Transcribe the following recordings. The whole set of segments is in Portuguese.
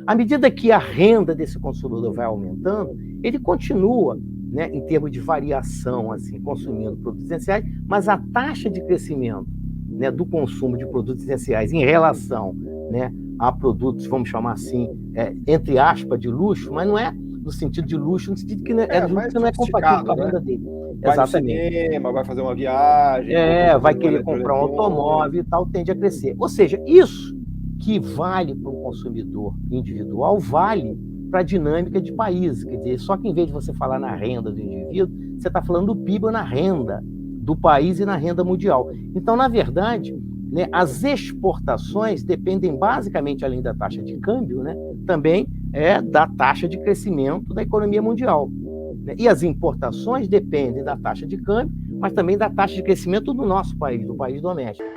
À medida que a renda desse consumidor vai aumentando, ele continua, né, em termos de variação, assim, consumindo produtos essenciais, mas a taxa de crescimento, né, do consumo de produtos essenciais em relação, né, a produtos, vamos chamar assim, entre aspas, de luxo, mas não é no sentido de luxo, no sentido que mais não é compatível com a sofisticado, né? renda dele. Vai no Exatamente. cinema, vai fazer uma viagem, compra um Vai querer comprar um eletroeletrônico. automóvel e tal, tende a crescer. Ou seja, isso que vale para um consumidor individual, vale para a dinâmica de países. Quer dizer, só que em vez de você falar na renda do indivíduo, você está falando do PIB na renda do país e na renda mundial. Então, na verdade, né, as exportações dependem basicamente, além da taxa de câmbio, né, também da taxa de crescimento da economia mundial. Né? E as importações dependem da taxa de câmbio, mas também da taxa de crescimento do nosso país, do país doméstico.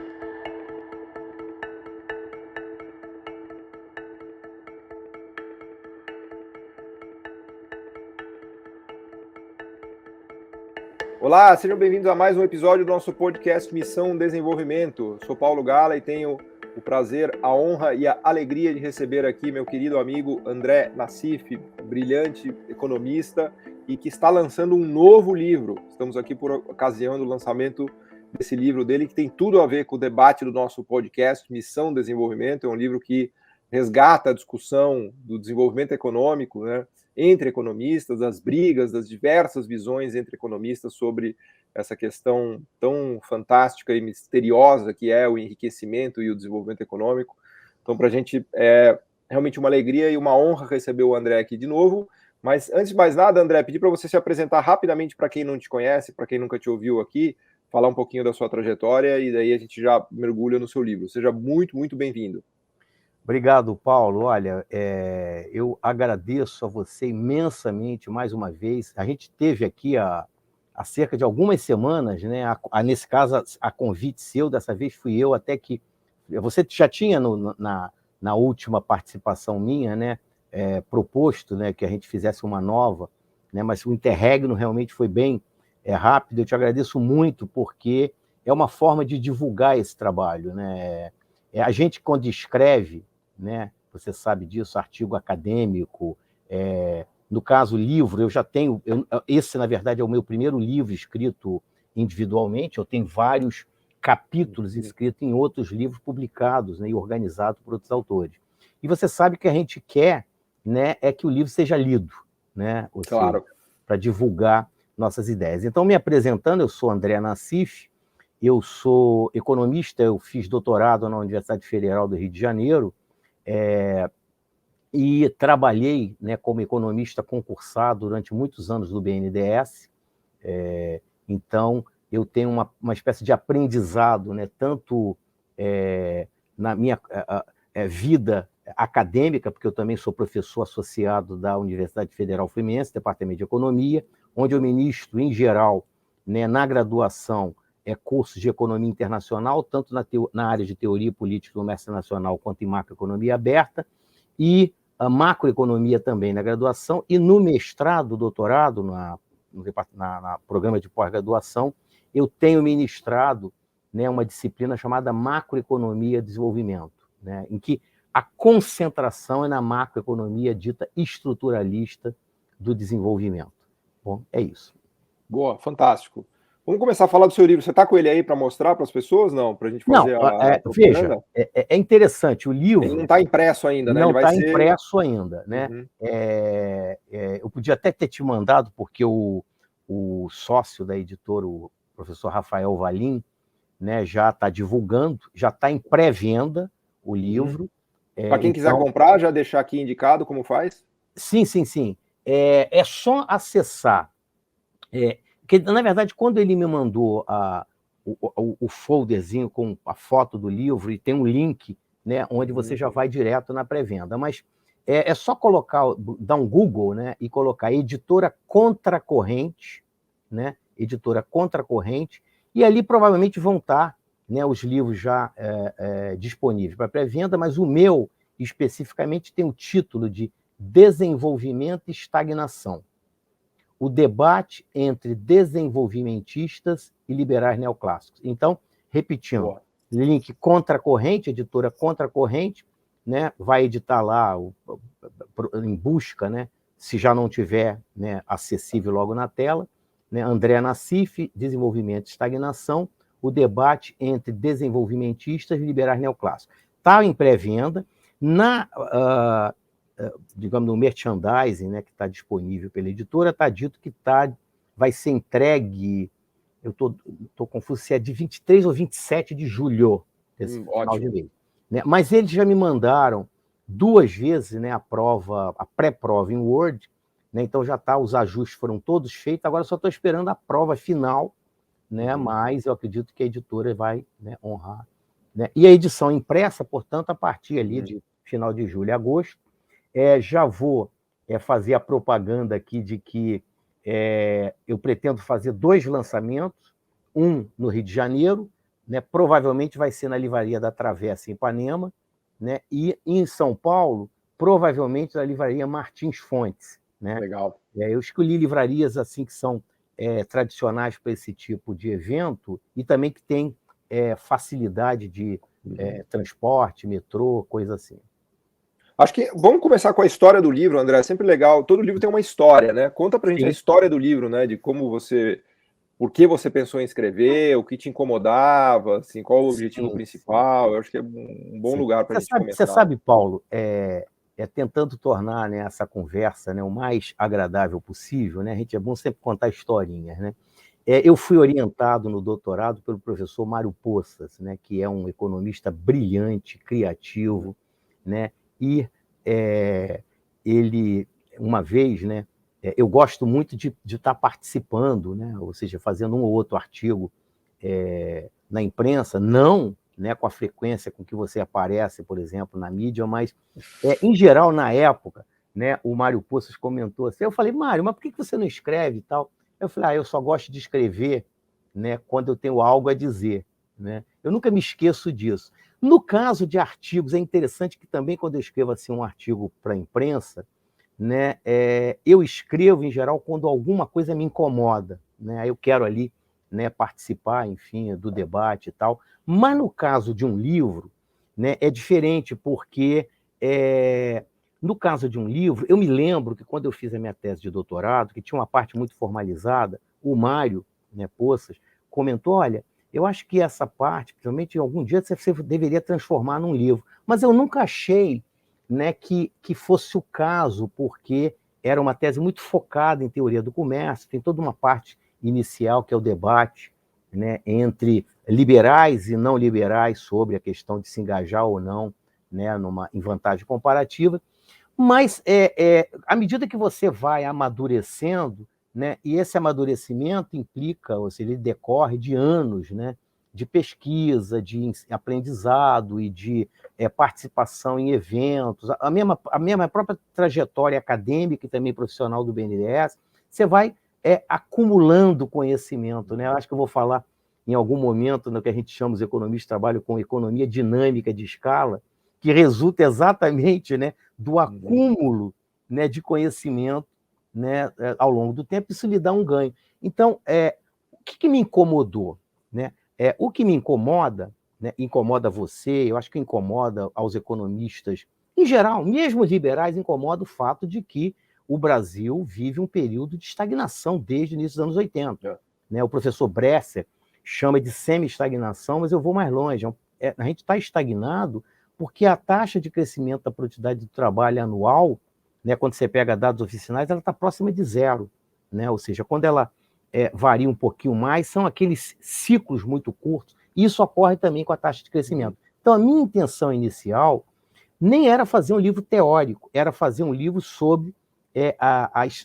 Olá, sejam bem-vindos a mais um episódio do nosso podcast Missão Desenvolvimento. Sou Paulo Gala e tenho o prazer, a honra e a alegria de receber aqui meu querido amigo André Nassif, brilhante economista e que está lançando um novo livro. Estamos aqui por ocasião do lançamento desse livro dele, que tem tudo a ver com o debate do nosso podcast Missão Desenvolvimento. É um livro que resgata a discussão do desenvolvimento econômico, né, entre economistas, das brigas, das diversas visões entre economistas sobre essa questão tão fantástica e misteriosa que é o enriquecimento e o desenvolvimento econômico. Então, para a gente é realmente uma alegria e uma honra receber o André aqui de novo. Mas, antes de mais nada, André, pedir para você se apresentar rapidamente para quem não te conhece, para quem nunca te ouviu aqui, falar um pouquinho da sua trajetória e daí a gente já mergulha no seu livro. Seja muito, muito bem-vindo. Obrigado, Paulo. Olha, eu agradeço a você imensamente mais uma vez. A gente teve aqui há cerca de algumas semanas, né? Nesse caso, a convite seu, dessa vez fui eu, até que você já tinha na última participação minha, né? Proposto, né, que a gente fizesse uma nova, né? Mas o interregno realmente foi bem rápido. Eu te agradeço muito porque é uma forma de divulgar esse trabalho, né? A gente, quando escreve, né? Você sabe disso, artigo acadêmico, no caso, livro, eu já tenho... esse, na verdade, é o meu primeiro livro escrito individualmente, eu tenho vários capítulos escritos em outros livros publicados, né, e organizados por outros autores. E você sabe que a gente quer, né, é que o livro seja lido, né? Ou Claro. seja, para divulgar nossas ideias. Então, me apresentando, eu sou André Nassif, eu sou economista, eu fiz doutorado na Universidade Federal do Rio de Janeiro, e trabalhei, né, como economista concursado durante muitos anos no BNDES. Então, eu tenho uma espécie de aprendizado, né, tanto na minha vida acadêmica, porque eu também sou professor associado da Universidade Federal Fluminense, Departamento de Economia, onde eu ministro, em geral, né, na graduação, cursos de economia internacional, tanto na área de teoria política e comércio nacional, quanto em macroeconomia aberta, e a macroeconomia também na graduação, e no mestrado, doutorado, no programa de pós-graduação, eu tenho ministrado, né, uma disciplina chamada macroeconomia e desenvolvimento, né, em que a concentração é na macroeconomia dita estruturalista do desenvolvimento. Bom, é isso. Boa, fantástico. Vamos começar a falar do seu livro. Você está com ele aí para mostrar para as pessoas? Não, para a gente fazer a veja, propaganda? é interessante, o livro... Ele não está impresso ainda, né? Não Ele vai está ser... impresso ainda, né? Uhum. Eu podia até ter te mandado, porque o sócio da editora, o professor Rafael Valim, né, já está divulgando, já está em pré-venda o livro. Para quem quiser comprar, já deixar aqui indicado como faz? Sim. É só acessar. Porque, na verdade, quando ele me mandou o folderzinho com a foto do livro, e tem um link, né, onde você já vai direto na pré-venda, mas é só dar um Google, né, e colocar Editora Contracorrente, né, Editora Contracorrente, e ali provavelmente vão estar, né, os livros já disponíveis para pré-venda, mas o meu, especificamente, tem o título de Desenvolvimento e Estagnação: o debate entre desenvolvimentistas e liberais neoclássicos. Então, repetindo, link Contracorrente, editora Contracorrente, né, vai editar lá em busca, né, se já não tiver, né, acessível logo na tela, né, André Nassif, Desenvolvimento e Estagnação, o debate entre desenvolvimentistas e liberais neoclássicos. Está em pré-venda, digamos, no merchandising, né, que está disponível pela editora, está dito que vai ser entregue, eu estou confuso se é de 23 ou 27 de julho, desse final de mês. Né? Mas eles já me mandaram 2 vezes, né, a pré-prova em Word, né, então já está, os ajustes foram todos feitos, agora só estou esperando a prova final, né, mas eu acredito que a editora vai, né, honrar. Né? E a edição impressa, portanto, a partir ali de final de julho e agosto, já vou fazer a propaganda aqui de que eu pretendo fazer 2 lançamentos, um no Rio de Janeiro, né, provavelmente vai ser na Livraria da Travessa, em Ipanema, né, e em São Paulo, provavelmente na Livraria Martins Fontes. Né? Legal. Eu escolhi livrarias assim que são tradicionais para esse tipo de evento e também que tem facilidade de transporte, metrô, coisa assim. Acho que vamos começar com a história do livro, André. É sempre legal. Todo livro tem uma história, né? Conta pra gente a história do livro, né? De como por que você pensou em escrever, o que te incomodava, assim, qual o objetivo principal. Eu acho que é um bom lugar para a gente começar. Você sabe, Paulo, tentando tornar, né, essa conversa, né, o mais agradável possível, né? É bom sempre contar historinhas, né? Eu fui orientado no doutorado pelo professor Mário Poças, né, que é um economista brilhante, criativo, né? E ele, uma vez, né, eu gosto muito de estar participando, né, ou seja, fazendo um ou outro artigo na imprensa, não, né, com a frequência com que você aparece, por exemplo, na mídia, mas, em geral, na época, né, o Mário Poças comentou assim, eu falei, Mário, mas por que você não escreve e tal? Eu falei, eu só gosto de escrever, né, quando eu tenho algo a dizer. Né? Eu nunca me esqueço disso. No caso de artigos, é interessante que também, quando eu escrevo assim, um artigo para a imprensa, né, eu escrevo, em geral, quando alguma coisa me incomoda. Né? Eu quero ali, né, participar, enfim, do debate e tal. Mas no caso de um livro, né, é diferente, porque no caso de um livro, eu me lembro que quando eu fiz a minha tese de doutorado, que tinha uma parte muito formalizada, o Mário, né, Poças, comentou, olha, eu acho que essa parte, principalmente, algum dia você deveria transformar num livro. Mas eu nunca achei, né, que fosse o caso, porque era uma tese muito focada em teoria do comércio, tem toda uma parte inicial, que é o debate, né, entre liberais e não liberais sobre a questão de se engajar ou não, né, em vantagem comparativa. Mas, à medida que você vai amadurecendo, né, e esse amadurecimento implica, ou seja, ele decorre de anos, né, de pesquisa, de aprendizado e de participação em eventos, a minha própria trajetória acadêmica e também profissional do BNDES, você vai acumulando conhecimento. Né? Eu acho que eu vou falar em algum momento no que a gente chama, os economistas trabalham com economia dinâmica de escala, que resulta exatamente, né, do acúmulo, né, de conhecimento, né, ao longo do tempo, isso lhe dá um ganho. Então, o que me incomodou? Né? O que me incomoda, né, incomoda você, eu acho que incomoda aos economistas, em geral, mesmo os liberais, incomoda o fato de que o Brasil vive um período de estagnação desde o início dos anos 80. Né? O professor Bresser chama de semi-estagnação, mas eu vou mais longe. A gente está estagnado porque a taxa de crescimento da produtividade do trabalho anual, né, quando você pega dados oficinais, ela está próxima de 0. Né? Ou seja, quando ela varia um pouquinho mais, são aqueles ciclos muito curtos, e isso ocorre também com a taxa de crescimento. Então, a minha intenção inicial nem era fazer um livro teórico, era fazer um livro sobre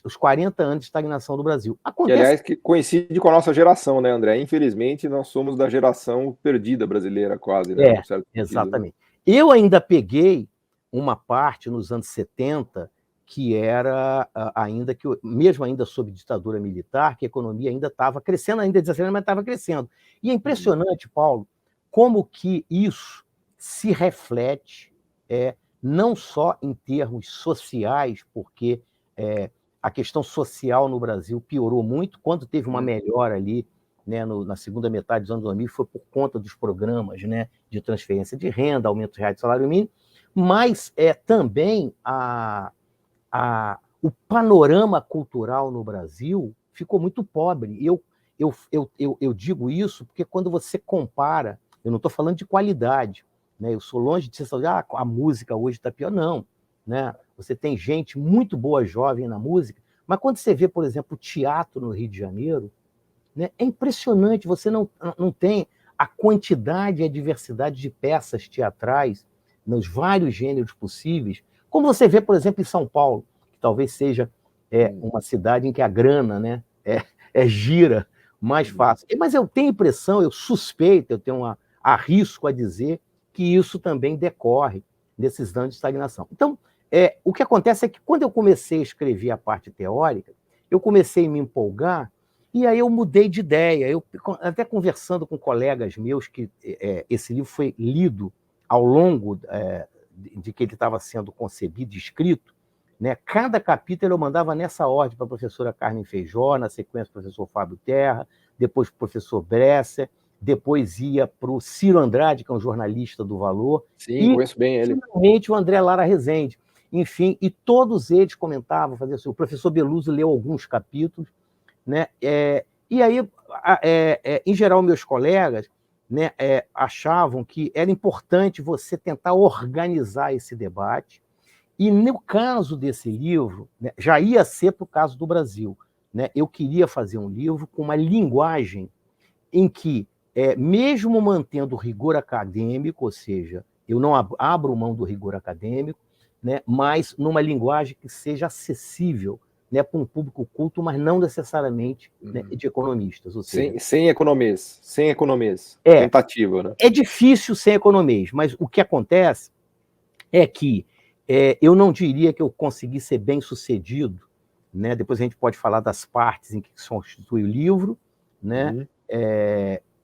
os 40 anos de estagnação do Brasil. Acontece... Que, aliás, que coincide com a nossa geração, né, André? Infelizmente, nós somos da geração perdida brasileira, quase, né? Exatamente. Né? Eu ainda peguei uma parte nos anos 70 que era ainda que, mesmo ainda sob ditadura militar, que a economia ainda estava crescendo, ainda desacelerando, mas estava crescendo. E é impressionante, Paulo, como que isso se reflete não só em termos sociais, porque a questão social no Brasil piorou muito, quando teve uma melhora ali, né, na segunda metade dos anos 2000, foi por conta dos programas, né, de transferência de renda, aumento real de salário mínimo, mas também o panorama cultural no Brasil ficou muito pobre. Eu digo isso porque quando você compara, eu não estou falando de qualidade, né? Eu sou longe de ser a música hoje está pior, não. Né? Você tem gente muito boa, jovem na música, mas quando você vê, por exemplo, o teatro no Rio de Janeiro, né, é impressionante, você não tem a quantidade e a diversidade de peças teatrais nos vários gêneros possíveis, como você vê, por exemplo, em São Paulo, que talvez seja uma cidade em que a grana, né, gira mais fácil. Mas eu tenho impressão, eu suspeito, arrisco a dizer que isso também decorre desses anos de estagnação. Então, o que acontece é que quando eu comecei a escrever a parte teórica, eu comecei a me empolgar e aí eu mudei de ideia. Eu, até conversando com colegas meus, que esse livro foi lido ao longo de que ele estava sendo concebido e escrito, né? Cada capítulo eu mandava nessa ordem para a professora Carmen Feijó, na sequência para o professor Fábio Terra, depois para o professor Bresser, depois ia para o Ciro Andrade, que é um jornalista do Valor. Sim, conheço bem ele. Finalmente o André Lara Rezende. Enfim, e todos eles comentavam, faziam assim, o professor Beluso leu alguns capítulos, né? E aí, em geral, meus colegas, né, achavam que era importante você tentar organizar esse debate, e no caso desse livro, né, já ia ser para o caso do Brasil, né? Eu queria fazer um livro com uma linguagem em que, mesmo mantendo o rigor acadêmico, ou seja, eu não abro mão do rigor acadêmico, né, mas numa linguagem que seja acessível, né, para um público culto, mas não necessariamente, né, de economistas. Ou seja, sem economês. Tentativa, né? É difícil sem economês, mas o que acontece é que eu não diria que eu consegui ser bem sucedido, né? Depois a gente pode falar das partes em que constitui o livro, né?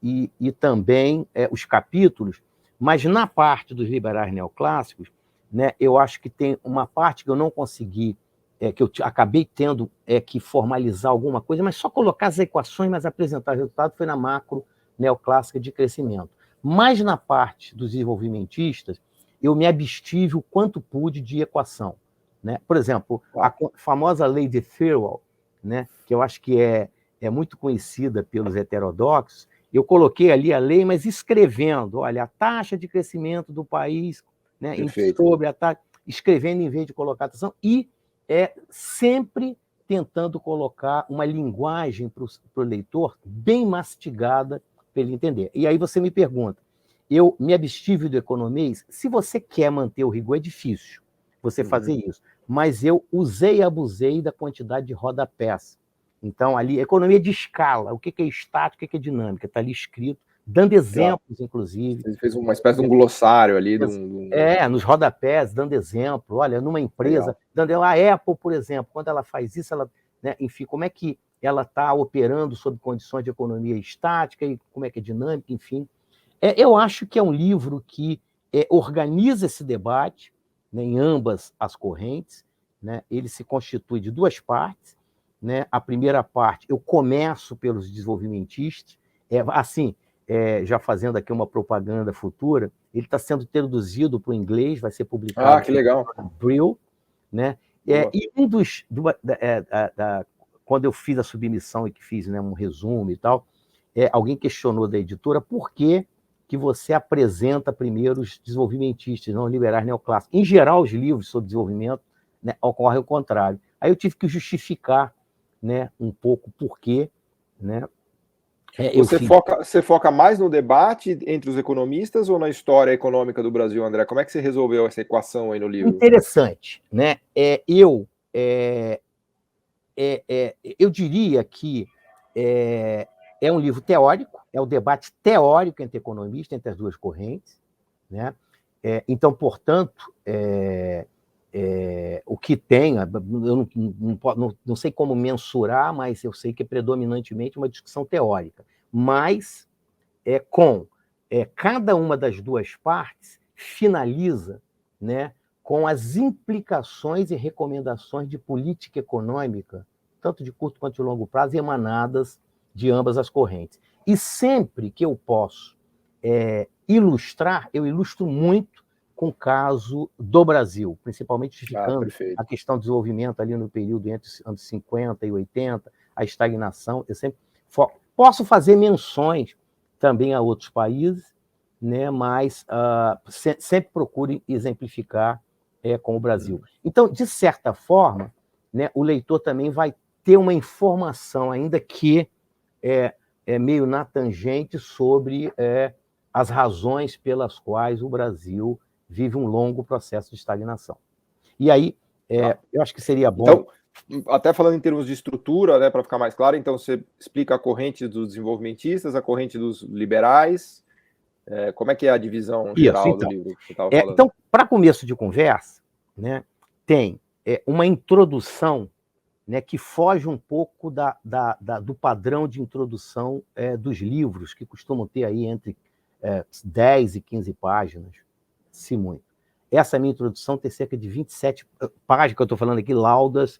E também os capítulos, mas na parte dos liberais neoclássicos, né, eu acho que tem uma parte que eu não consegui, que eu acabei tendo que formalizar alguma coisa, mas só colocar as equações, mas apresentar o resultado foi na macro neoclássica de crescimento. Mas na parte dos desenvolvimentistas, eu me abstive o quanto pude de equação. Né? Por exemplo, a famosa lei de Thirlwall, né, que eu acho que é muito conhecida pelos heterodoxos, eu coloquei ali a lei, mas escrevendo, olha, a taxa de crescimento do país, né, sobre a taxa, escrevendo em vez de colocar atenção, e sempre tentando colocar uma linguagem para o leitor bem mastigada para ele entender. E aí você me pergunta, eu me abstive do economês? Se você quer manter o rigor, é difícil você fazer isso, mas eu usei e abusei da quantidade de rodapés. Então, ali, economia de escala, o que é estática, o que é dinâmica, está ali escrito, dando exemplos, inclusive. Você fez uma espécie de um glossário ali. Nos rodapés, dando exemplo. Olha, numa empresa, a Apple, por exemplo, quando ela faz isso, ela, né, enfim, como é que ela está operando sob condições de economia estática e como é que é dinâmica, enfim. Eu acho que é um livro que organiza esse debate, né, em ambas as correntes, né? Ele se constitui de duas partes, né? A primeira parte, eu começo pelos desenvolvimentistas, já fazendo aqui uma propaganda futura, ele está sendo traduzido para o inglês, vai ser publicado que legal. no Brill, né? E quando eu fiz a submissão e que fiz, né, um resumo e tal, alguém questionou da editora por que você apresenta primeiro os desenvolvimentistas, não os liberais neoclássicos. Em geral, os livros sobre desenvolvimento, né, ocorre o contrário. Aí eu tive que justificar, né, um pouco por quê. Né? Você foca mais no debate entre os economistas ou na história econômica do Brasil, André? Como é que você resolveu essa equação aí no livro? Interessante. Né? Eu diria que é um livro teórico, é o debate teórico entre economistas, entre as duas correntes. Né? Então, portanto, o que tem, eu não sei como mensurar, mas eu sei que é predominantemente uma discussão teórica, mas cada uma das duas partes finaliza, né, com as implicações e recomendações de política econômica, tanto de curto quanto de longo prazo, emanadas de ambas as correntes. E sempre que eu posso ilustrar, eu ilustro muito com o caso do Brasil, principalmente justificando perfeito. a questão do desenvolvimento ali no período entre os anos 50 e 80, a estagnação. Eu sempre posso fazer menções também a outros países, né, mas sempre procure exemplificar com o Brasil. Então, de certa forma, né, o leitor também vai ter uma informação, ainda que meio na tangente, sobre as razões pelas quais o Brasil vive um longo processo de estagnação. E aí, eu acho que seria bom... Então, até falando em termos de estrutura, né, para ficar mais claro, então você explica a corrente dos desenvolvimentistas, a corrente dos liberais, como é que é a divisão geral do livro que você estava falando? Então, para começo de conversa, né, tem uma introdução, né, que foge um pouco do padrão de introdução dos livros, que costumam ter aí entre 10 e 15 páginas, se muito. Essa minha introdução tem cerca de 27 páginas, que eu estou falando aqui, laudas,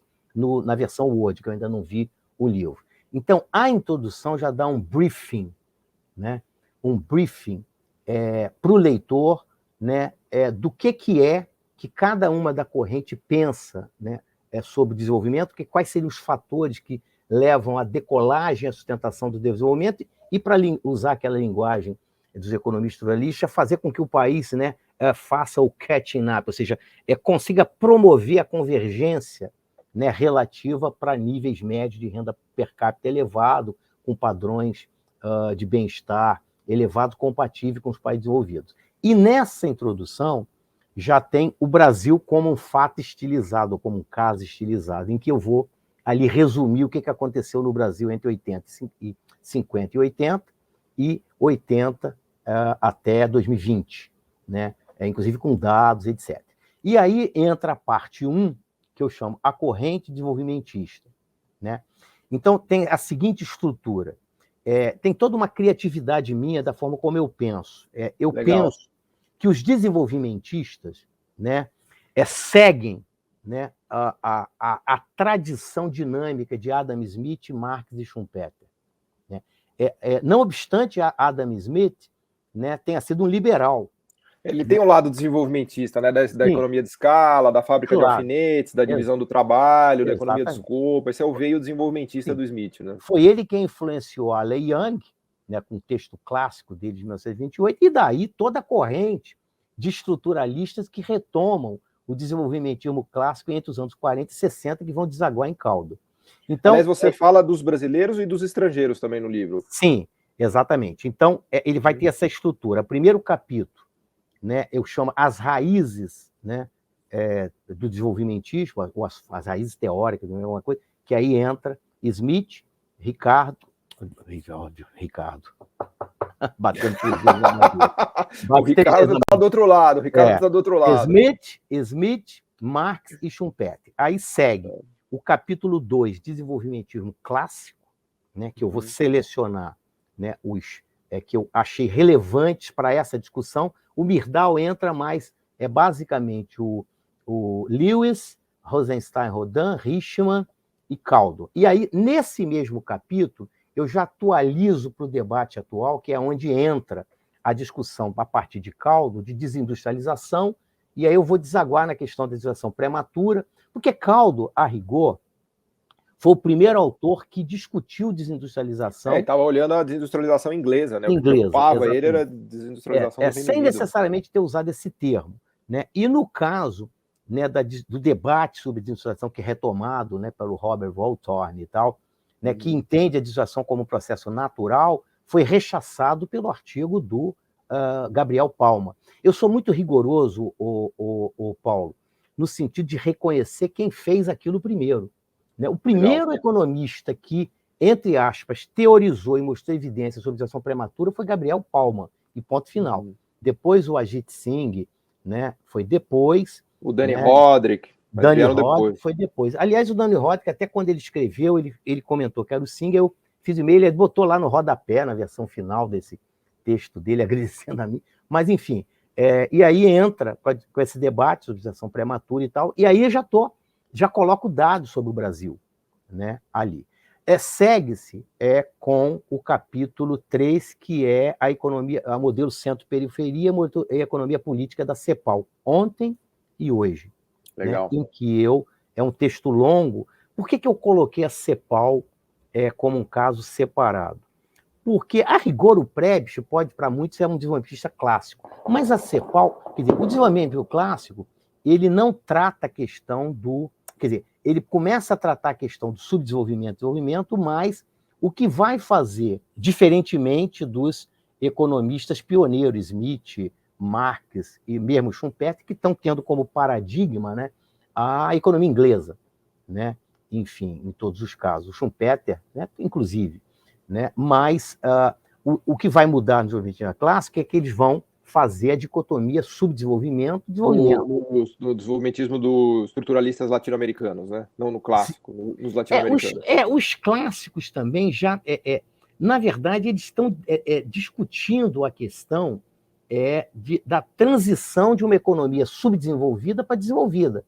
na versão Word, que eu ainda não vi o livro. Então, a introdução já dá um briefing, né, para o leitor, né, do que cada uma da corrente pensa, né, sobre desenvolvimento, quais seriam os fatores que levam à decolagem, à sustentação do desenvolvimento, e, para usar aquela linguagem dos economistas ruralistas, fazer com que o país, né, faça o catching up, ou seja, consiga promover a convergência, né, relativa para níveis médios de renda per capita elevado, com padrões de bem-estar elevado, compatível com os países desenvolvidos. E nessa introdução já tem o Brasil como um fato estilizado, como um caso estilizado, em que eu vou ali resumir o que aconteceu no Brasil entre 50 e 80, e 80 até 2020, né? Inclusive com dados, etc. E aí entra a parte 1, que eu chamo a corrente desenvolvimentista, né? Então, tem a seguinte estrutura. Tem toda uma criatividade minha da forma como eu penso. Eu penso que os desenvolvimentistas, né, seguem, né, a tradição dinâmica de Adam Smith, Marx e Schumpeter. Né? Não obstante Adam Smith, né, tenha sido um liberal. Ele tem um lado desenvolvimentista, né, da economia de escala, da fábrica de alfinetes, da divisão do trabalho, da economia do escopo. Esse é o veio desenvolvimentista do Smith. Né? Foi ele quem influenciou a Lei Young, né, com o texto clássico dele de 1928, e daí toda a corrente de estruturalistas que retomam o desenvolvimentismo clássico entre os anos 40 e 60, que vão desaguar em caldo. Então, aliás, você fala dos brasileiros e dos estrangeiros também no livro. Sim, exatamente. Então, ele vai ter essa estrutura. Primeiro capítulo, né, eu chamo as raízes, né, do desenvolvimentismo, ou as raízes teóricas, alguma coisa, que aí entra Smith, Ricardo, batendo o Ricardo está do outro lado, Smith, Marx e Schumpeter. Aí segue o capítulo 2, desenvolvimentismo clássico, né, que eu vou selecionar, né, os que eu achei relevantes para essa discussão. O Myrdal entra mais, basicamente o Lewis, Rosenstein, Rodin, Richman e Caldo. E aí, nesse mesmo capítulo, eu já atualizo para o debate atual, que é onde entra a discussão, a partir de Caldo, de desindustrialização, e aí eu vou desaguar na questão da desindustrialização prematura, porque Caldo, a rigor, foi o primeiro autor que discutiu desindustrialização. Ele estava olhando a desindustrialização inglesa, né? O que preocupava ele era a desindustrialização do Reino sem Unido. necessariamente ter usado esse termo. Né? E no caso, né, do debate sobre desindustrialização, que é retomado, né, pelo Robert Walthorne e tal, né, que entende a desindustrialização como um processo natural, foi rechaçado pelo artigo do Gabriel Palma. Eu sou muito rigoroso, Paulo, no sentido de reconhecer quem fez aquilo primeiro. Né? O primeiro economista que, entre aspas, teorizou e mostrou evidência sobre desindustrialização prematura foi Gabriel Palma, e ponto final. Depois o Ajit Singh, né, foi depois. O Danny Roderick. Danny Roderick foi depois. Aliás, o Danny Roderick, até quando ele escreveu, ele comentou que era o Singh, eu fiz e-mail, ele botou lá no rodapé, na versão final desse texto dele, agradecendo a mim. Mas, enfim, e aí entra com esse debate sobre desindustrialização prematura e tal, e aí eu já coloco dados sobre o Brasil, né, ali. segue-se com o capítulo 3, que é a economia, a modelo centro-periferia e a economia política da CEPAL, ontem e hoje. Legal. Né, em que é um texto longo. Por que eu coloquei a CEPAL como um caso separado? Porque, a rigor, o Prebisch pode, para muitos, ser um desenvolvimentista clássico. Mas a CEPAL, quer dizer, o desenvolvimento clássico, ele não trata a questão do... Quer dizer, ele começa a tratar a questão do subdesenvolvimento e desenvolvimento, mas o que vai fazer, diferentemente dos economistas pioneiros, Smith, Marx e mesmo Schumpeter, que estão tendo como paradigma, né, a economia inglesa, né? Enfim, em todos os casos. O Schumpeter, né, inclusive. Né? Mas o que vai mudar no desenvolvimento clássico é que eles vão fazer a dicotomia subdesenvolvimento e desenvolvimento. No desenvolvimentismo dos estruturalistas latino-americanos, né? Não no clássico, nos latino-americanos. Os clássicos também já... na verdade, eles estão discutindo a questão da transição de uma economia subdesenvolvida para desenvolvida.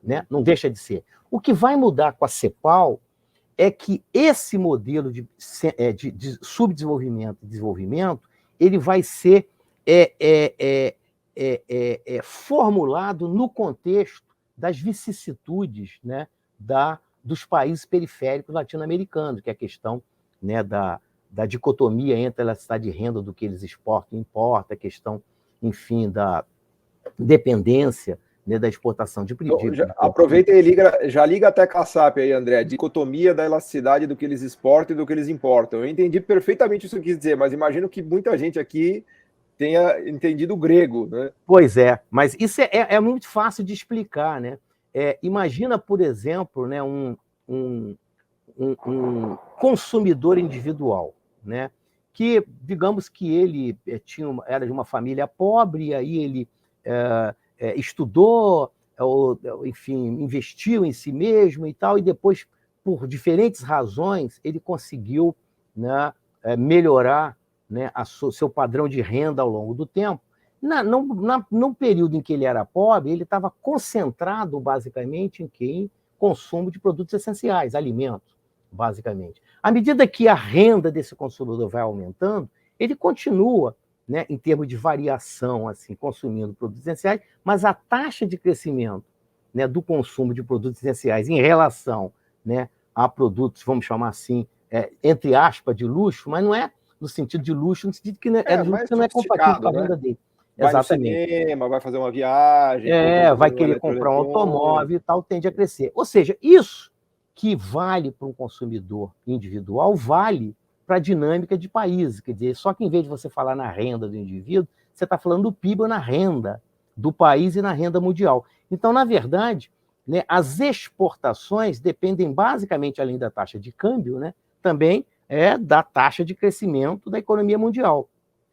Né? Não deixa de ser. O que vai mudar com a CEPAL é que esse modelo de subdesenvolvimento e desenvolvimento ele vai ser formulado no contexto das vicissitudes, né, dos países periféricos latino-americanos, que é a questão, né, da dicotomia entre a elasticidade de renda do que eles exportam e importam, a questão, enfim, da dependência, né, da exportação de produtos. Aproveita e já liga até Kassab aí, André, dicotomia da elasticidade do que eles exportam e do que eles importam. Eu entendi perfeitamente isso que quis dizer, mas imagino que muita gente aqui tenha entendido o grego, né? Pois é, mas isso é muito fácil de explicar, né? Imagina, por exemplo, né, um consumidor individual, né? Que, digamos que ele era de uma família pobre, e aí ele estudou, ou, enfim, investiu em si mesmo e tal, e depois, por diferentes razões, ele conseguiu, né, melhorar, né, seu padrão de renda ao longo do tempo. No período em que ele era pobre, ele estava concentrado, basicamente, em consumo de produtos essenciais, alimentos, basicamente. À medida que a renda desse consumidor vai aumentando, ele continua, né, em termos de variação, assim, consumindo produtos essenciais, mas a taxa de crescimento, né, do consumo de produtos essenciais em relação, né, a produtos, vamos chamar assim, entre aspas, de luxo, mas não é no sentido de luxo, no sentido que não é compatível com a renda dele. Vai exatamente. No cinema, vai fazer uma viagem. Vai querer comprar um automóvel e tal, tende a crescer. Ou seja, isso que vale para um consumidor individual, vale para a dinâmica de países. Quer dizer, só que em vez de você falar na renda do indivíduo, você está falando do PIB na renda do país e na renda mundial. Então, na verdade, né, as exportações dependem basicamente, além da taxa de câmbio, né, também da taxa de crescimento da economia mundial.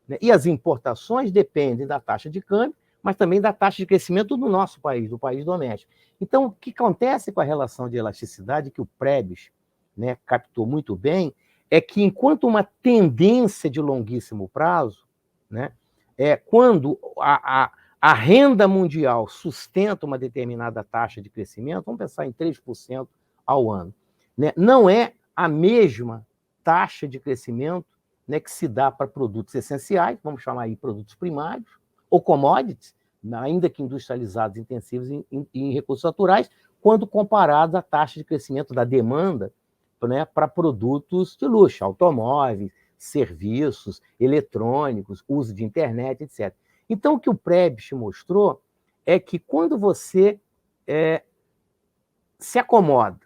Né? E as importações dependem da taxa de câmbio, mas também da taxa de crescimento do nosso país, do país doméstico. Então, o que acontece com a relação de elasticidade, que o Prebisch, né, captou muito bem, é que, enquanto uma tendência de longuíssimo prazo, né, quando a renda mundial sustenta uma determinada taxa de crescimento, vamos pensar em 3% ao ano, né, não é a mesma taxa de crescimento, né, que se dá para produtos essenciais, vamos chamar aí produtos primários, ou commodities, ainda que industrializados, intensivos em recursos naturais, quando comparados à taxa de crescimento da demanda, né, para produtos de luxo, automóveis, serviços, eletrônicos, uso de internet, etc. Então, o que o Prebisch mostrou é que quando você se acomoda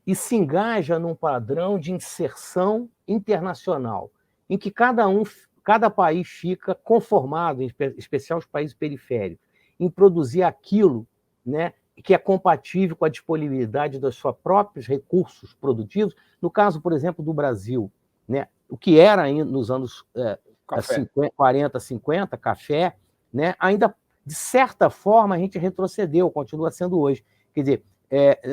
e se engaja num padrão de inserção internacional, em que cada país fica conformado, em especial os países periféricos, em produzir aquilo, né, que é compatível com a disponibilidade dos seus próprios recursos produtivos. No caso, por exemplo, do Brasil, né, o que era nos anos 40, 50, café, né, ainda, de certa forma, a gente retrocedeu, continua sendo hoje. Quer dizer,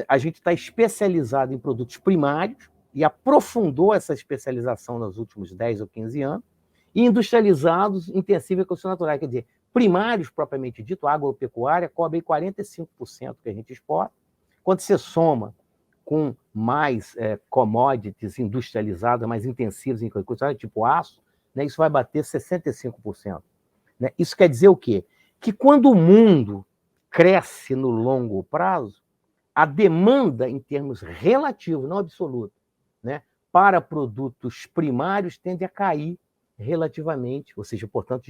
a gente está especializado em produtos primários e aprofundou essa especialização nos últimos 10 ou 15 anos, e industrializados, intensivos em recursos naturais. Quer dizer, primários, propriamente dito, agropecuária, cobre 45% que a gente exporta. Quando você soma com mais commodities industrializadas, mais intensivas em agricultura, tipo aço, né, isso vai bater 65%. Né? Isso quer dizer o quê? Que quando o mundo cresce no longo prazo, a demanda, em termos relativos, não absolutos, né, para produtos primários tende a cair relativamente, ou seja, portanto,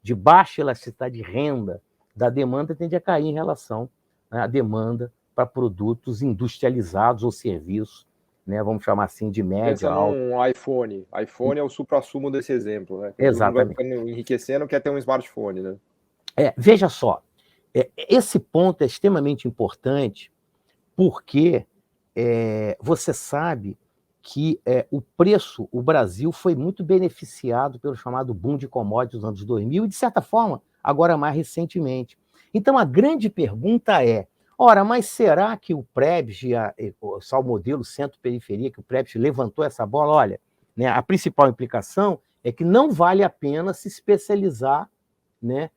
de baixa elasticidade de renda da demanda tende a cair em relação à demanda para produtos industrializados ou serviços, né, vamos chamar assim, de média, Pensa alta. num iPhone. iPhone é o suprassumo desse exemplo, né? Todo mundo vai Exatamente. ficando enriquecendo, quer ter um smartphone, né? Veja só, esse ponto é extremamente importante porque você sabe que o Brasil foi muito beneficiado pelo chamado boom de commodities nos anos 2000 e, de certa forma, agora mais recentemente. Então, a grande pergunta é, ora, mas será que o Prebs, o modelo centro-periferia, que o Prebs levantou essa bola? Olha, né, a principal implicação é que não vale a pena se especializar, né,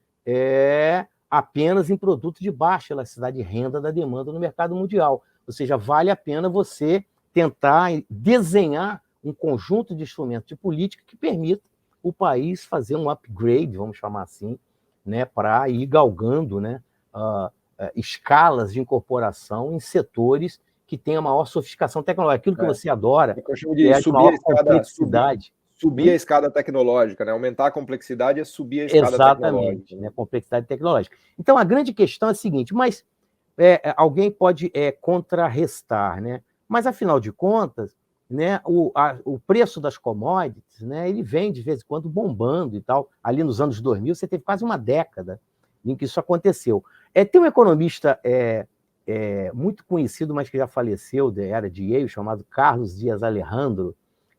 apenas em produtos de baixa elasticidade de renda da demanda no mercado mundial. Ou seja, vale a pena você tentar desenhar um conjunto de instrumentos de política que permita o país fazer um upgrade, vamos chamar assim, né, para ir galgando, né, escalas de incorporação em setores que tenham maior sofisticação tecnológica. Aquilo que você adora, É que eu chamo que de é a subir a maior escada, complexidade. subir a escada tecnológica, né? Aumentar a complexidade é subir a escada tecnológica. Exatamente, né? Complexidade tecnológica. Então, a grande questão é a seguinte, mas alguém pode contrarrestar, né? Mas, afinal de contas, né, o preço das commodities, né, ele vem, de vez em quando, bombando e tal. Ali nos anos 2000, você teve quase uma década em que isso aconteceu. Tem um economista muito conhecido, mas que já faleceu, era de Yale, chamado Carlos Dias Alejandro,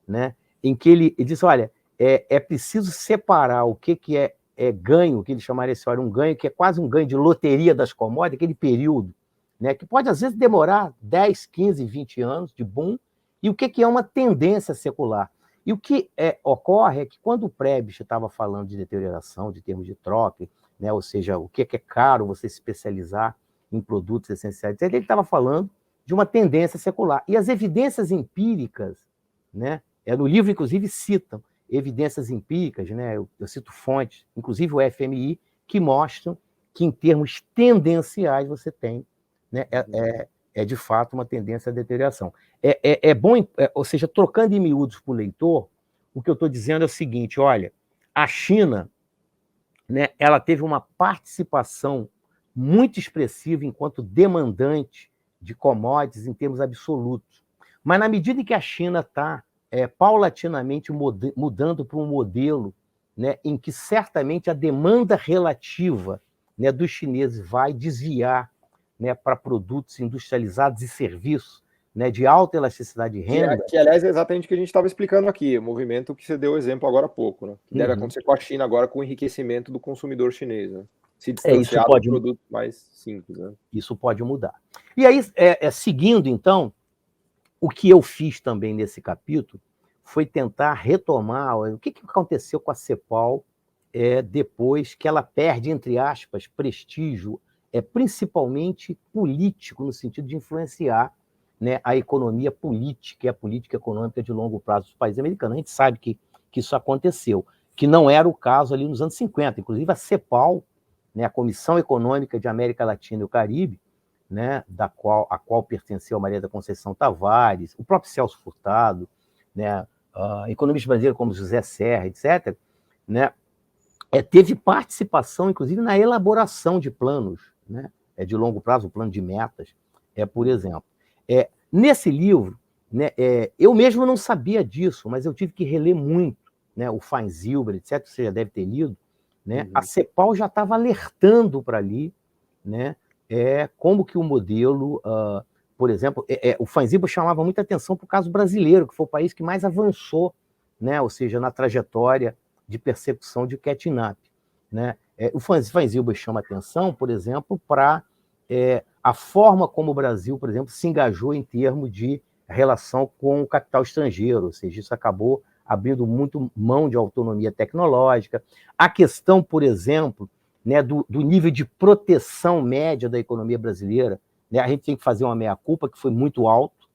né, em que ele disse, olha, é preciso separar o que é ganho, que ele chamaria assim, um ganho que é quase um ganho de loteria das commodities, aquele período, né, que pode, às vezes, demorar 10, 15, 20 anos de boom, e o que é uma tendência secular. E o que ocorre é que, quando o Prebs estava falando de deterioração, de termos de troca, né, ou seja, o que é caro você se especializar em produtos essenciais, ele estava falando de uma tendência secular. E as evidências empíricas, né, no livro, inclusive, citam evidências empíricas, né, eu cito fontes, inclusive o FMI, que mostram que, em termos tendenciais, você tem, né, de fato uma tendência à deterioração. É bom, ou seja, trocando em miúdos para o leitor, o que eu estou dizendo é o seguinte, olha, a China, né, ela teve uma participação muito expressiva enquanto demandante de commodities em termos absolutos. Mas, na medida em que a China está paulatinamente mudando para um modelo, né, em que certamente a demanda relativa, né, dos chineses vai desviar, né, para produtos industrializados e serviços, né, de alta elasticidade de renda. Que, aliás, é exatamente o que a gente estava explicando aqui, o movimento que você deu exemplo agora há pouco, né? Que deve acontecer com a China agora, com o enriquecimento do consumidor chinês, né? Se distanciar do produto mais simples. Né? Isso pode mudar. E aí, seguindo, então, o que eu fiz também nesse capítulo foi tentar retomar o que aconteceu com a CEPAL depois que ela perde, entre aspas, prestígio, principalmente político, no sentido de influenciar, né, a economia política e a política econômica de longo prazo dos países americanos. A gente sabe que isso aconteceu, que não era o caso ali nos anos 50. Inclusive, a CEPAL, né, a Comissão Econômica de América Latina e o Caribe, né, a qual pertenceu a Maria da Conceição Tavares, o próprio Celso Furtado, né, economistas brasileiros como José Serra, etc., né, teve participação, inclusive, na elaboração de planos, né, de longo prazo, o plano de metas, por exemplo. Nesse livro, né, eu mesmo não sabia disso, mas eu tive que reler muito, né, o Feinzilber, etc., você já deve ter lido, né, a CEPAL já estava alertando para ali, né, como que o modelo, por exemplo, o Feinzilber chamava muita atenção para o caso brasileiro, que foi o país que mais avançou, né, ou seja, na trajetória de persecução de catnap, né? O Feinzilber chama atenção, por exemplo, para a forma como o Brasil, por exemplo, se engajou em termos de relação com o capital estrangeiro, ou seja, isso acabou abrindo muito mão de autonomia tecnológica. A questão, por exemplo, né, do nível de proteção média da economia brasileira, né, a gente tem que fazer uma meia-culpa que foi muito alto,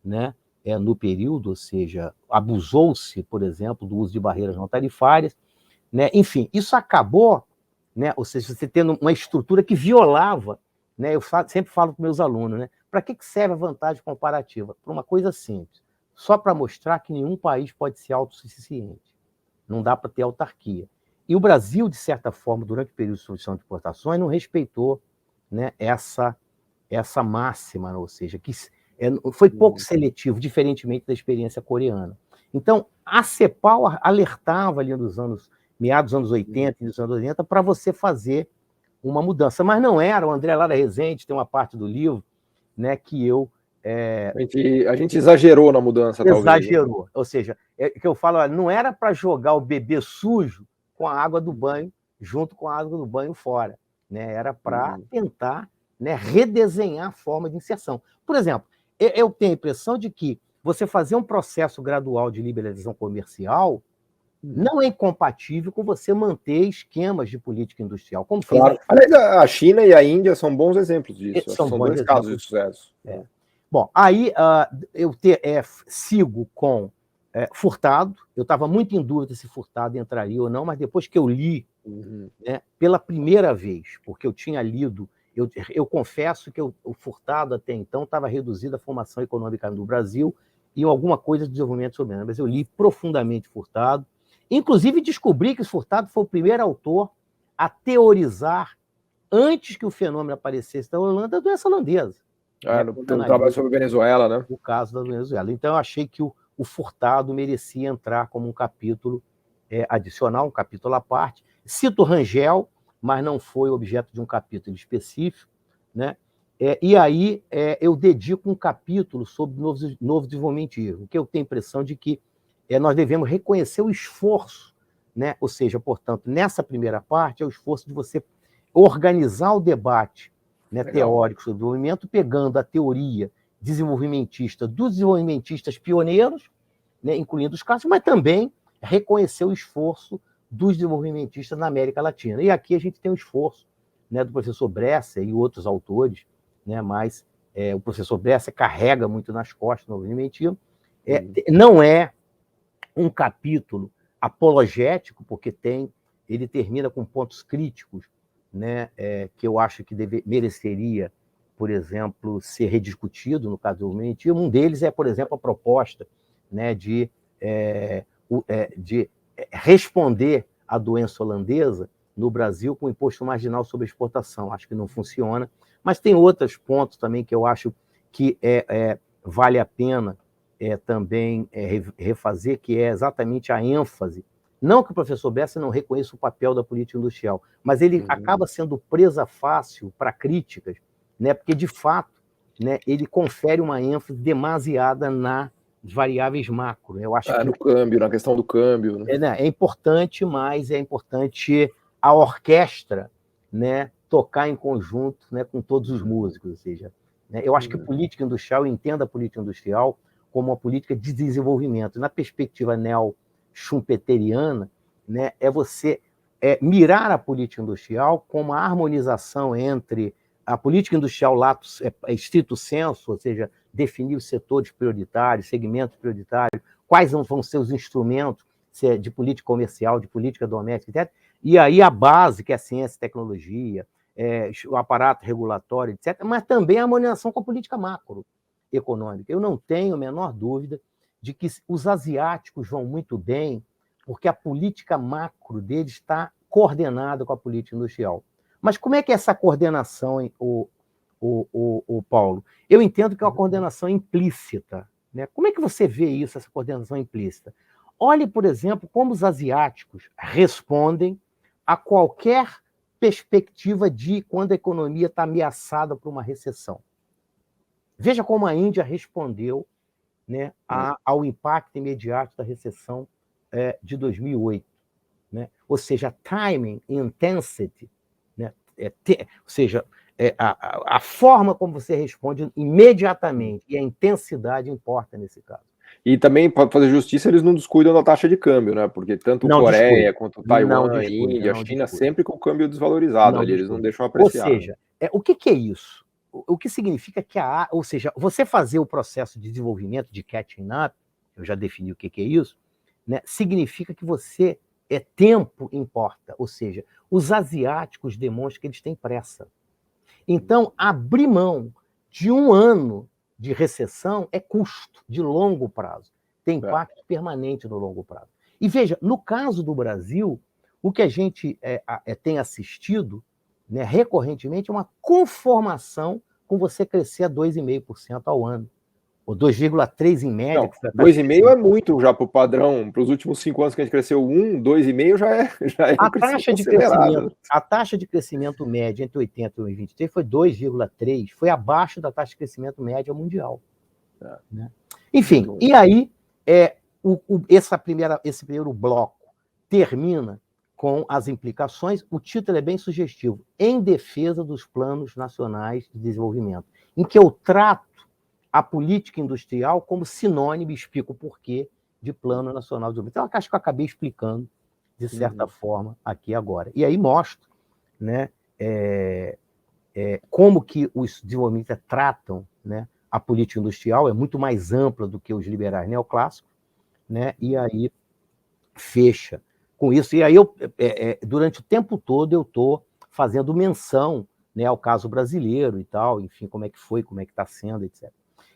né, no período, ou seja, abusou-se, por exemplo, do uso de barreiras não tarifárias, né? Enfim, isso acabou, né, ou seja, você tendo uma estrutura que violava, né, eu sempre falo para meus alunos, né, para que serve a vantagem comparativa? Para uma coisa simples, só para mostrar que nenhum país pode ser autossuficiente, não dá para ter autarquia. E o Brasil, de certa forma, durante o período de solução de importações, não respeitou, né, essa máxima, ou seja, que foi pouco seletivo, diferentemente da experiência coreana. Então, a CEPAL alertava ali nos meados dos anos 80 e dos anos 80 para você fazer uma mudança, mas não era. O André Lara Rezende tem uma parte do livro, né, que eu... A gente exagerou na mudança, talvez. Exagerou. Né? Ou seja, que eu falo, não era para jogar o bebê sujo com a água do banho, junto com a água do banho fora. Né? Era para tentar, né, redesenhar a forma de inserção. Por exemplo, eu tenho a impressão de que você fazer um processo gradual de liberalização comercial não é incompatível com você manter esquemas de política industrial. Como claro. Aliás, a China e a Índia são bons exemplos disso. São dois casos de sucesso. Bom, aí eu sigo com Furtado. Eu estava muito em dúvida se Furtado entraria ou não, mas depois que eu li, né, pela primeira vez, porque eu tinha lido, eu confesso que o Furtado até então estava reduzido à formação econômica no Brasil e alguma coisa de desenvolvimento soberano, mas eu li profundamente Furtado. Inclusive, descobri que Furtado foi o primeiro autor a teorizar, antes que o fenômeno aparecesse da Holanda, a doença holandesa. No trabalho sobre a Venezuela, né? O caso da Venezuela. Então, eu achei que o Furtado merecia entrar como um capítulo adicional, um capítulo à parte. Cito Rangel, mas não foi objeto de um capítulo específico, né? E aí eu dedico um capítulo sobre novo desenvolvimentismo, que eu tenho a impressão de que nós devemos reconhecer o esforço, né? Ou seja, portanto, nessa primeira parte, é o esforço de você organizar o debate, né, teórico sobre o desenvolvimento, pegando a teoria desenvolvimentista dos desenvolvimentistas pioneiros, né, incluindo os casos, mas também reconhecer o esforço dos desenvolvimentistas na América Latina. E aqui a gente tem o esforço, né, do professor Bresser e outros autores, né, mas o professor Bresser carrega muito nas costas no desenvolvimentismo. Não é um capítulo apologético, porque ele termina com pontos críticos, né, que eu acho que mereceria, por exemplo, ser rediscutido no caso do desenvolvimentismo. Um deles é, por exemplo, a proposta, né, de responder à doença holandesa no Brasil com imposto marginal sobre exportação. Acho que não funciona, mas tem outros pontos também que eu acho que vale a pena também refazer, que é exatamente a ênfase. Não que o professor Bresser não reconheça o papel da política industrial, mas ele acaba sendo presa fácil para críticas, né? Porque, de fato, né, ele confere uma ênfase demasiada nas variáveis macro. Eu acho que no câmbio, na questão do câmbio. Né? É importante, mas é importante a orquestra, né, tocar em conjunto, né, com todos os músicos. Ou seja, né, eu acho que política industrial, eu entendo a política industrial como uma política de desenvolvimento. Na perspectiva neo-schumpeteriana, né, é você mirar a política industrial como a harmonização entre a política industrial lato stricto sensu, ou seja, definir os setores prioritários, segmentos prioritários, quais vão ser os instrumentos de política comercial, de política doméstica, etc. E aí a base, que é a ciência e tecnologia, o aparato regulatório, etc., mas também a harmonização com a política macroeconômica. Eu não tenho a menor dúvida de que os asiáticos vão muito bem porque a política macro deles está coordenada com a política industrial. Mas como é que é essa coordenação, hein, o Paulo? Eu entendo que é uma coordenação implícita. Né? Como é que você vê isso, essa coordenação implícita? Olhe, por exemplo, como os asiáticos respondem a qualquer perspectiva de quando a economia está ameaçada por uma recessão. Veja como a Índia respondeu, né, ao impacto imediato da recessão de 2008. Né? Ou seja, timing e intensity, né? Ou seja, a forma como você responde imediatamente e a intensidade importa nesse caso. E também, para fazer justiça, eles não descuidam da taxa de câmbio, né? Porque tanto Coreia quanto Taiwan, Índia, China, sempre com o câmbio desvalorizado ali, eles não deixam apreciar. Ou seja, o que é isso? o que significa que ou seja, você fazer o processo de desenvolvimento de catching up, eu já defini o que é isso, né, significa que você tempo importa, ou seja, os asiáticos demonstram que eles têm pressa. Então, abrir mão de 1 ano de recessão é custo de longo prazo, tem impacto permanente no longo prazo. E veja, no caso do Brasil, o que a gente tem assistido, né, recorrentemente, é uma conformação com você crescer a 2,5% ao ano, ou 2,3% em média. Não, 2,5% é muito já para o padrão. Para os últimos 5 anos que a gente cresceu 2,5% já é um crescimento acelerado. A taxa de crescimento média entre 80 e 2023 foi 2,3%, foi abaixo da taxa de crescimento média mundial. Né? Enfim, e aí esse primeiro bloco termina com as implicações. O título é bem sugestivo: Em Defesa dos Planos Nacionais de Desenvolvimento, em que eu trato a política industrial como sinônimo, explico o porquê de Plano Nacional de Desenvolvimento. Então, acho que eu acabei explicando, de certa forma, aqui agora. E aí mostro, né, como que os desenvolvimentistas tratam, né, a política industrial, é muito mais ampla do que os liberais neoclássicos, né, e aí fecha com isso. E aí, durante o tempo todo, eu estou fazendo menção, né, ao caso brasileiro e tal, enfim, como é que foi, como é que está sendo, etc.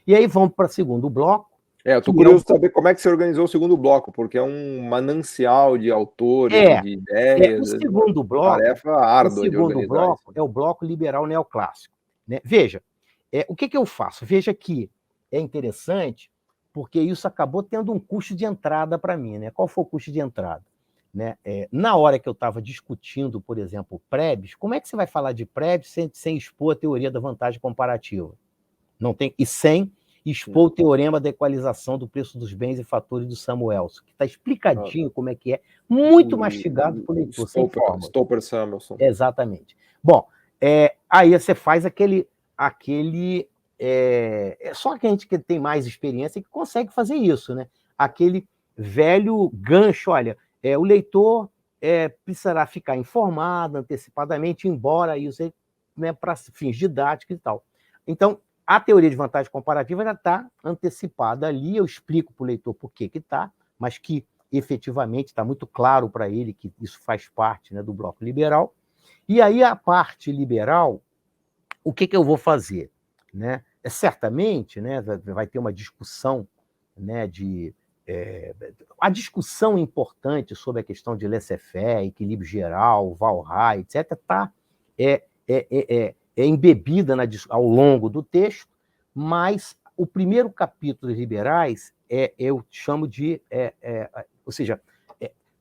E aí vamos para o segundo bloco. Eu estou curioso de saber como é que você organizou o segundo bloco, porque é um manancial de autores, de ideias. O segundo bloco, tarefa árdua de organizar. O segundo bloco é o bloco liberal neoclássico. Né? Veja, o que eu faço? Veja que é interessante, porque isso acabou tendo um custo de entrada para mim. Né? Qual foi o custo de entrada? Né? Na hora que eu estava discutindo, por exemplo, Prebs, como é que você vai falar de Prebs sem expor a teoria da vantagem comparativa? Não tem, e sem expor o teorema da equalização do preço dos bens e fatores do Samuelson, que está explicadinho como é que é, muito mastigado por leitor, sem forma. Stopper-Samuelson. Exatamente. Bom, aí você faz aquele só que a gente que tem mais experiência que consegue fazer isso, né? Aquele velho gancho, olha, o leitor precisará ficar informado antecipadamente, embora isso, né, para fins didáticos e tal. Então, a teoria de vantagem comparativa já está antecipada ali, eu explico para o leitor por que está, mas que efetivamente está muito claro para ele que isso faz parte, né, do bloco liberal. E aí a parte liberal, o que eu vou fazer? Né? Certamente, né, vai ter uma discussão, né, a discussão importante sobre a questão de laissez-faire, equilíbrio geral, Walras, etc., está embebida ao longo do texto, mas o primeiro capítulo dos liberais eu chamo de... ou seja,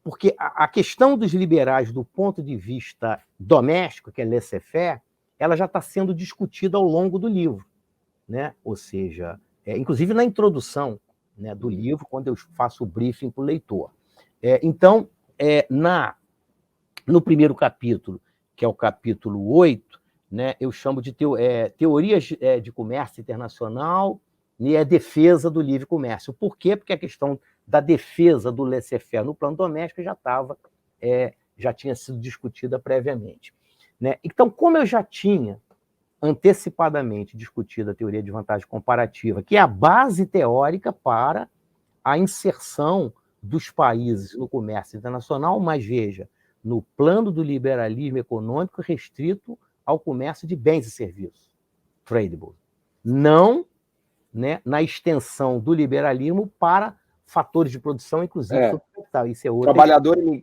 porque a questão dos liberais do ponto de vista doméstico, que é laissez-faire, ela já está sendo discutida ao longo do livro. Né? Ou seja, inclusive na introdução, né, do livro, quando eu faço o briefing para o leitor. Então, no primeiro capítulo, que é o capítulo 8, né, eu chamo de teorias de comércio internacional e a defesa do livre comércio. Por quê? Porque a questão da defesa do laissez-faire no plano doméstico já tinha sido discutida previamente. Né? Então, como eu já tinha antecipadamente discutido a teoria de vantagem comparativa, que é a base teórica para a inserção dos países no comércio internacional, mas veja, no plano do liberalismo econômico restrito ao comércio de bens e serviços, tradable, não, né, na extensão do liberalismo para fatores de produção, inclusive sobre capital. Isso é outro.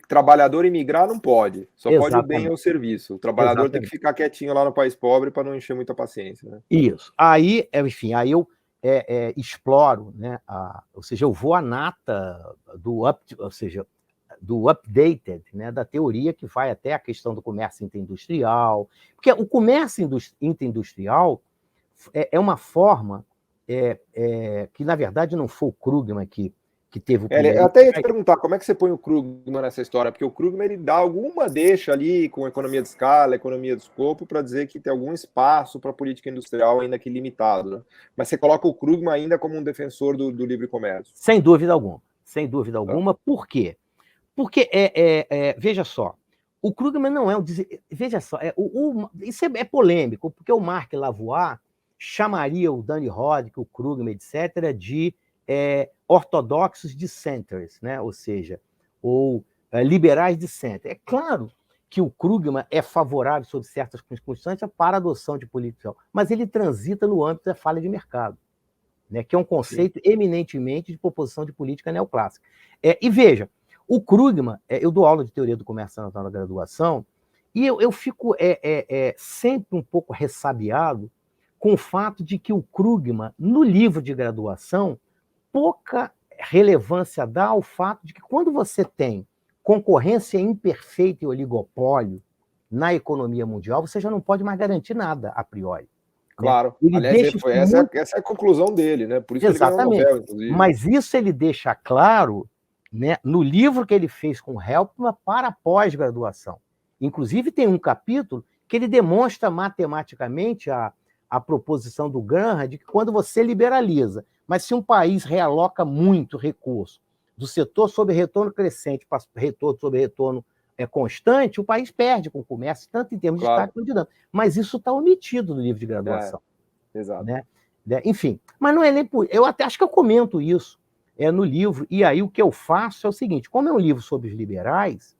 Trabalhador imigrar não pode, só pode o bem ou o serviço. O trabalhador tem que ficar quietinho lá no país pobre para não encher muita paciência. Né? Isso. Aí, enfim, aí eu exploro, né, ou seja, eu vou à nata do updated, né, da teoria que vai até a questão do comércio interindustrial, porque o comércio interindustrial é uma forma que, na verdade, não foi o Krugman que teve o primeiro... Eu até ia te perguntar, como é que você põe o Krugman nessa história? Porque o Krugman ele dá alguma deixa ali com economia de escala, economia de escopo, para dizer que tem algum espaço para a política industrial ainda que limitado. Né? Mas você coloca o Krugman ainda como um defensor do livre comércio. Sem dúvida alguma. Sem dúvida alguma. Por quê? Porque, veja só, o Krugman não é um... Veja só, isso é polêmico, porque o Marc Lavoie chamaria o Danny Roddick, o Krugman, etc., de ortodoxos dissenters, né? Ou seja, liberais dissenters. É claro que o Krugman é favorável, sob certas circunstâncias, para a adoção de política, mas ele transita no âmbito da falha de mercado, né? Que é um conceito eminentemente de proposição de política neoclássica. E veja, o Krugman, eu dou aula de teoria do comércio internacional na graduação, e eu fico sempre um pouco ressabiado com o fato de que o Krugman, no livro de graduação, pouca relevância dá ao fato de que quando você tem concorrência imperfeita e oligopólio na economia mundial, você já não pode mais garantir nada a priori. Claro. Né? Aliás, essa é a conclusão dele, né? Por isso Exatamente. Que ele ganhou o Nobel, inclusive. Mas isso ele deixa claro, né, no livro que ele fez com Helpman para pós-graduação. Inclusive, tem um capítulo que ele demonstra matematicamente a proposição do Graham de que quando você liberaliza, mas se um país realoca muito recurso do setor sob retorno crescente para retorno sob retorno constante, o país perde com o comércio, tanto em termos de destaque quanto de dano. Mas isso está omitido no livro de graduação. Exato. Né? Enfim, mas não é nem por... Eu até acho que eu comento isso no livro, e aí o que eu faço é o seguinte, como é um livro sobre os liberais,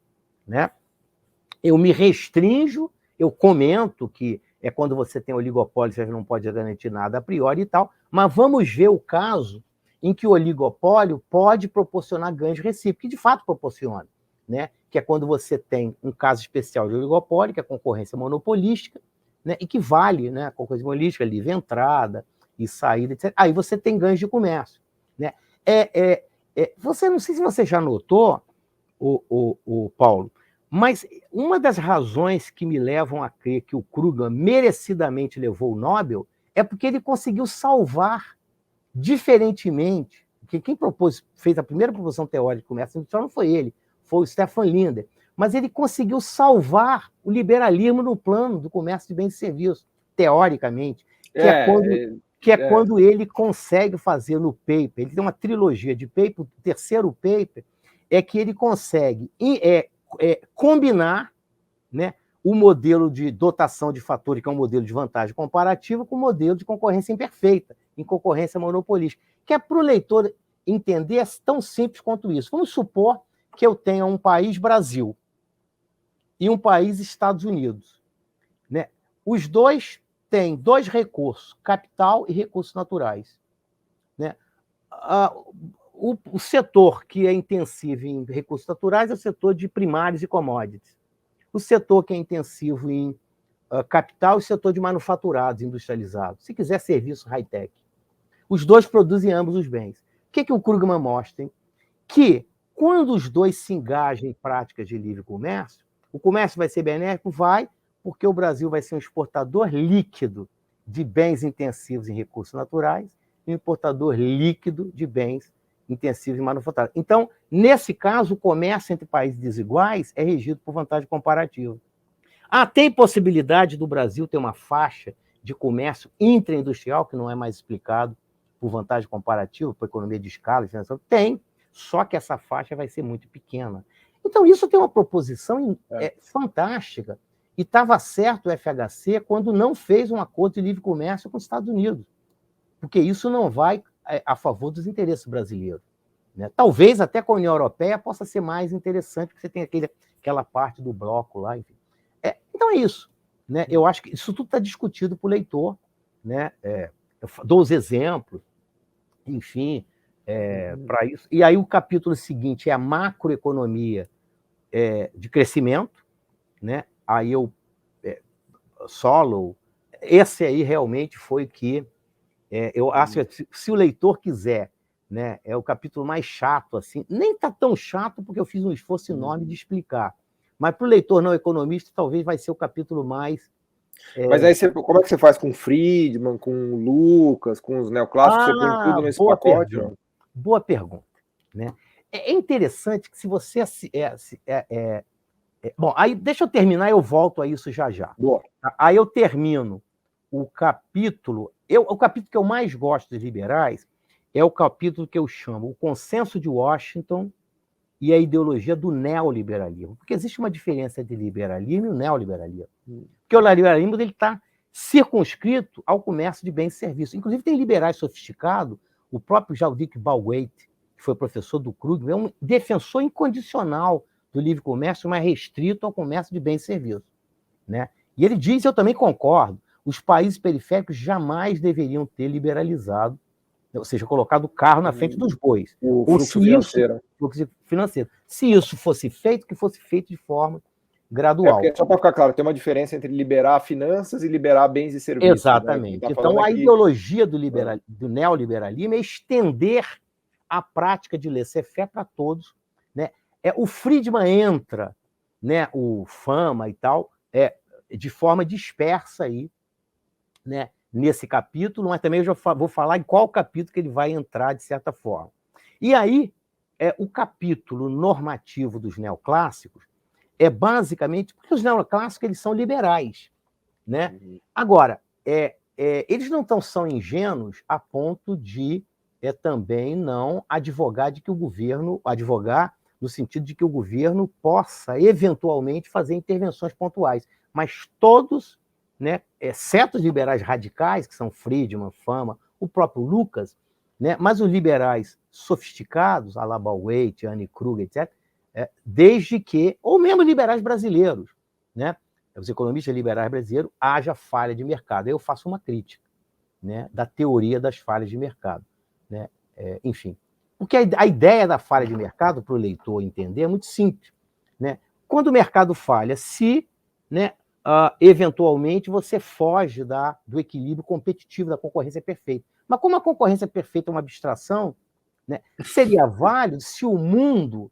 né, eu me restringo, eu comento que quando você tem oligopólio, você não pode garantir nada a priori e tal, mas vamos ver o caso em que o oligopólio pode proporcionar ganhos recíprocos, que de fato proporciona, né? Que é quando você tem um caso especial de oligopólio, que é a concorrência monopolística, né? E que vale, né? A concorrência monopolística, livre entrada e saída, etc. Aí você tem ganhos de comércio, né? Você, não sei se você já notou, o Paulo, mas uma das razões que me levam a crer que o Krugman merecidamente levou o Nobel é porque ele conseguiu salvar, diferentemente, porque quem fez a primeira proposição teórica de comércio industrial não foi ele, foi o Stefan Linder, mas ele conseguiu salvar o liberalismo no plano do comércio de bens e serviços, teoricamente, que é quando ele consegue fazer no paper, ele tem uma trilogia de paper, o terceiro paper é que ele consegue combinar, né, o modelo de dotação de fatores, que é um modelo de vantagem comparativa, com o modelo de concorrência imperfeita, em concorrência monopolística, que é para o leitor entender, é tão simples quanto isso. Vamos supor que eu tenha um país Brasil e um país Estados Unidos, né? Os dois têm dois recursos, capital e recursos naturais, né? O setor que é intensivo em recursos naturais é o setor de primários e commodities. O setor que é intensivo em capital é o setor de manufaturados industrializados. Se quiser, serviço high-tech. Os dois produzem ambos os bens. O que o Krugman mostra? Hein? Que, quando os dois se engajam em práticas de livre comércio, o comércio vai ser benéfico? Vai, porque o Brasil vai ser um exportador líquido de bens intensivos em recursos naturais e um importador líquido de bens intensivos em manufatura. Então, nesse caso, o comércio entre países desiguais é regido por vantagem comparativa. Tem possibilidade do Brasil ter uma faixa de comércio intraindustrial, que não é mais explicado por vantagem comparativa, por economia de escala, tem, só que essa faixa vai ser muito pequena. Então, isso tem uma proposição fantástica, e estava certo o FHC quando não fez um acordo de livre comércio com os Estados Unidos, porque isso não vai a favor dos interesses brasileiros, né? Talvez até com a União Europeia possa ser mais interessante, porque você tem aquela parte do bloco lá, enfim. Então é isso, né? Eu acho que isso tudo está discutido para o leitor, né? Eu dou os exemplos, enfim, para isso. E aí o capítulo seguinte é a macroeconomia de crescimento, né? Aí Solow, esse aí realmente foi que eu acho que se o leitor quiser, né, é o capítulo mais chato, assim, nem está tão chato porque eu fiz um esforço enorme de explicar, mas para o leitor não economista talvez vai ser o capítulo mais... Mas aí como é que você faz com Friedman, com Lucas, com os neoclássicos? Você põe tudo nesse pacote? Boa pergunta. Né? É interessante que se você... Bom, aí deixa eu terminar, eu volto a isso já já. Boa. Aí eu termino o capítulo... O capítulo que eu mais gosto dos liberais é o capítulo que eu chamo O Consenso de Washington e a Ideologia do Neoliberalismo. Porque existe uma diferença entre liberalismo e o neoliberalismo. Porque o liberalismo está circunscrito ao comércio de bens e serviços. Inclusive, tem liberais sofisticados, o próprio Jaldik Balwait, que foi professor do Krugman, é um defensor incondicional do livre comércio, mas restrito ao comércio de bens e serviços. Né? E ele diz, eu também concordo, os países periféricos jamais deveriam ter liberalizado, ou seja, colocado o carro na frente dos bois. O fluxo financeiro. Fluxo financeiro. Se isso fosse feito, que fosse feito de forma gradual. Só para ficar claro, tem uma diferença entre liberar finanças e liberar bens e serviços. Exatamente. Né? Então, a ideologia do neoliberalismo é estender a prática de laissez-faire para todos. Né? O Friedman entra, né, o Fama e tal, de forma dispersa aí, né, nesse capítulo, mas também eu já vou falar em qual capítulo que ele vai entrar, de certa forma. E aí, o capítulo normativo dos neoclássicos é basicamente porque os neoclássicos eles são liberais. Né? Agora, eles não são ingênuos a ponto de também não advogar de que o governo, advogar no sentido de que o governo possa, eventualmente, fazer intervenções pontuais. Mas todos, né, exceto os liberais radicais, que são Friedman, Fama, o próprio Lucas, né, mas os liberais sofisticados, a la Balwait, Anne Krug, etc., desde que, ou mesmo liberais brasileiros, né, os economistas liberais brasileiros, haja falha de mercado. Aí eu faço uma crítica, né, da teoria das falhas de mercado. Né? Enfim, porque a ideia da falha de mercado, para o leitor entender, é muito simples. Né? Quando o mercado falha, se, né, eventualmente você foge do equilíbrio competitivo, da concorrência perfeita. Mas como a concorrência perfeita é uma abstração, né, seria válido se o mundo...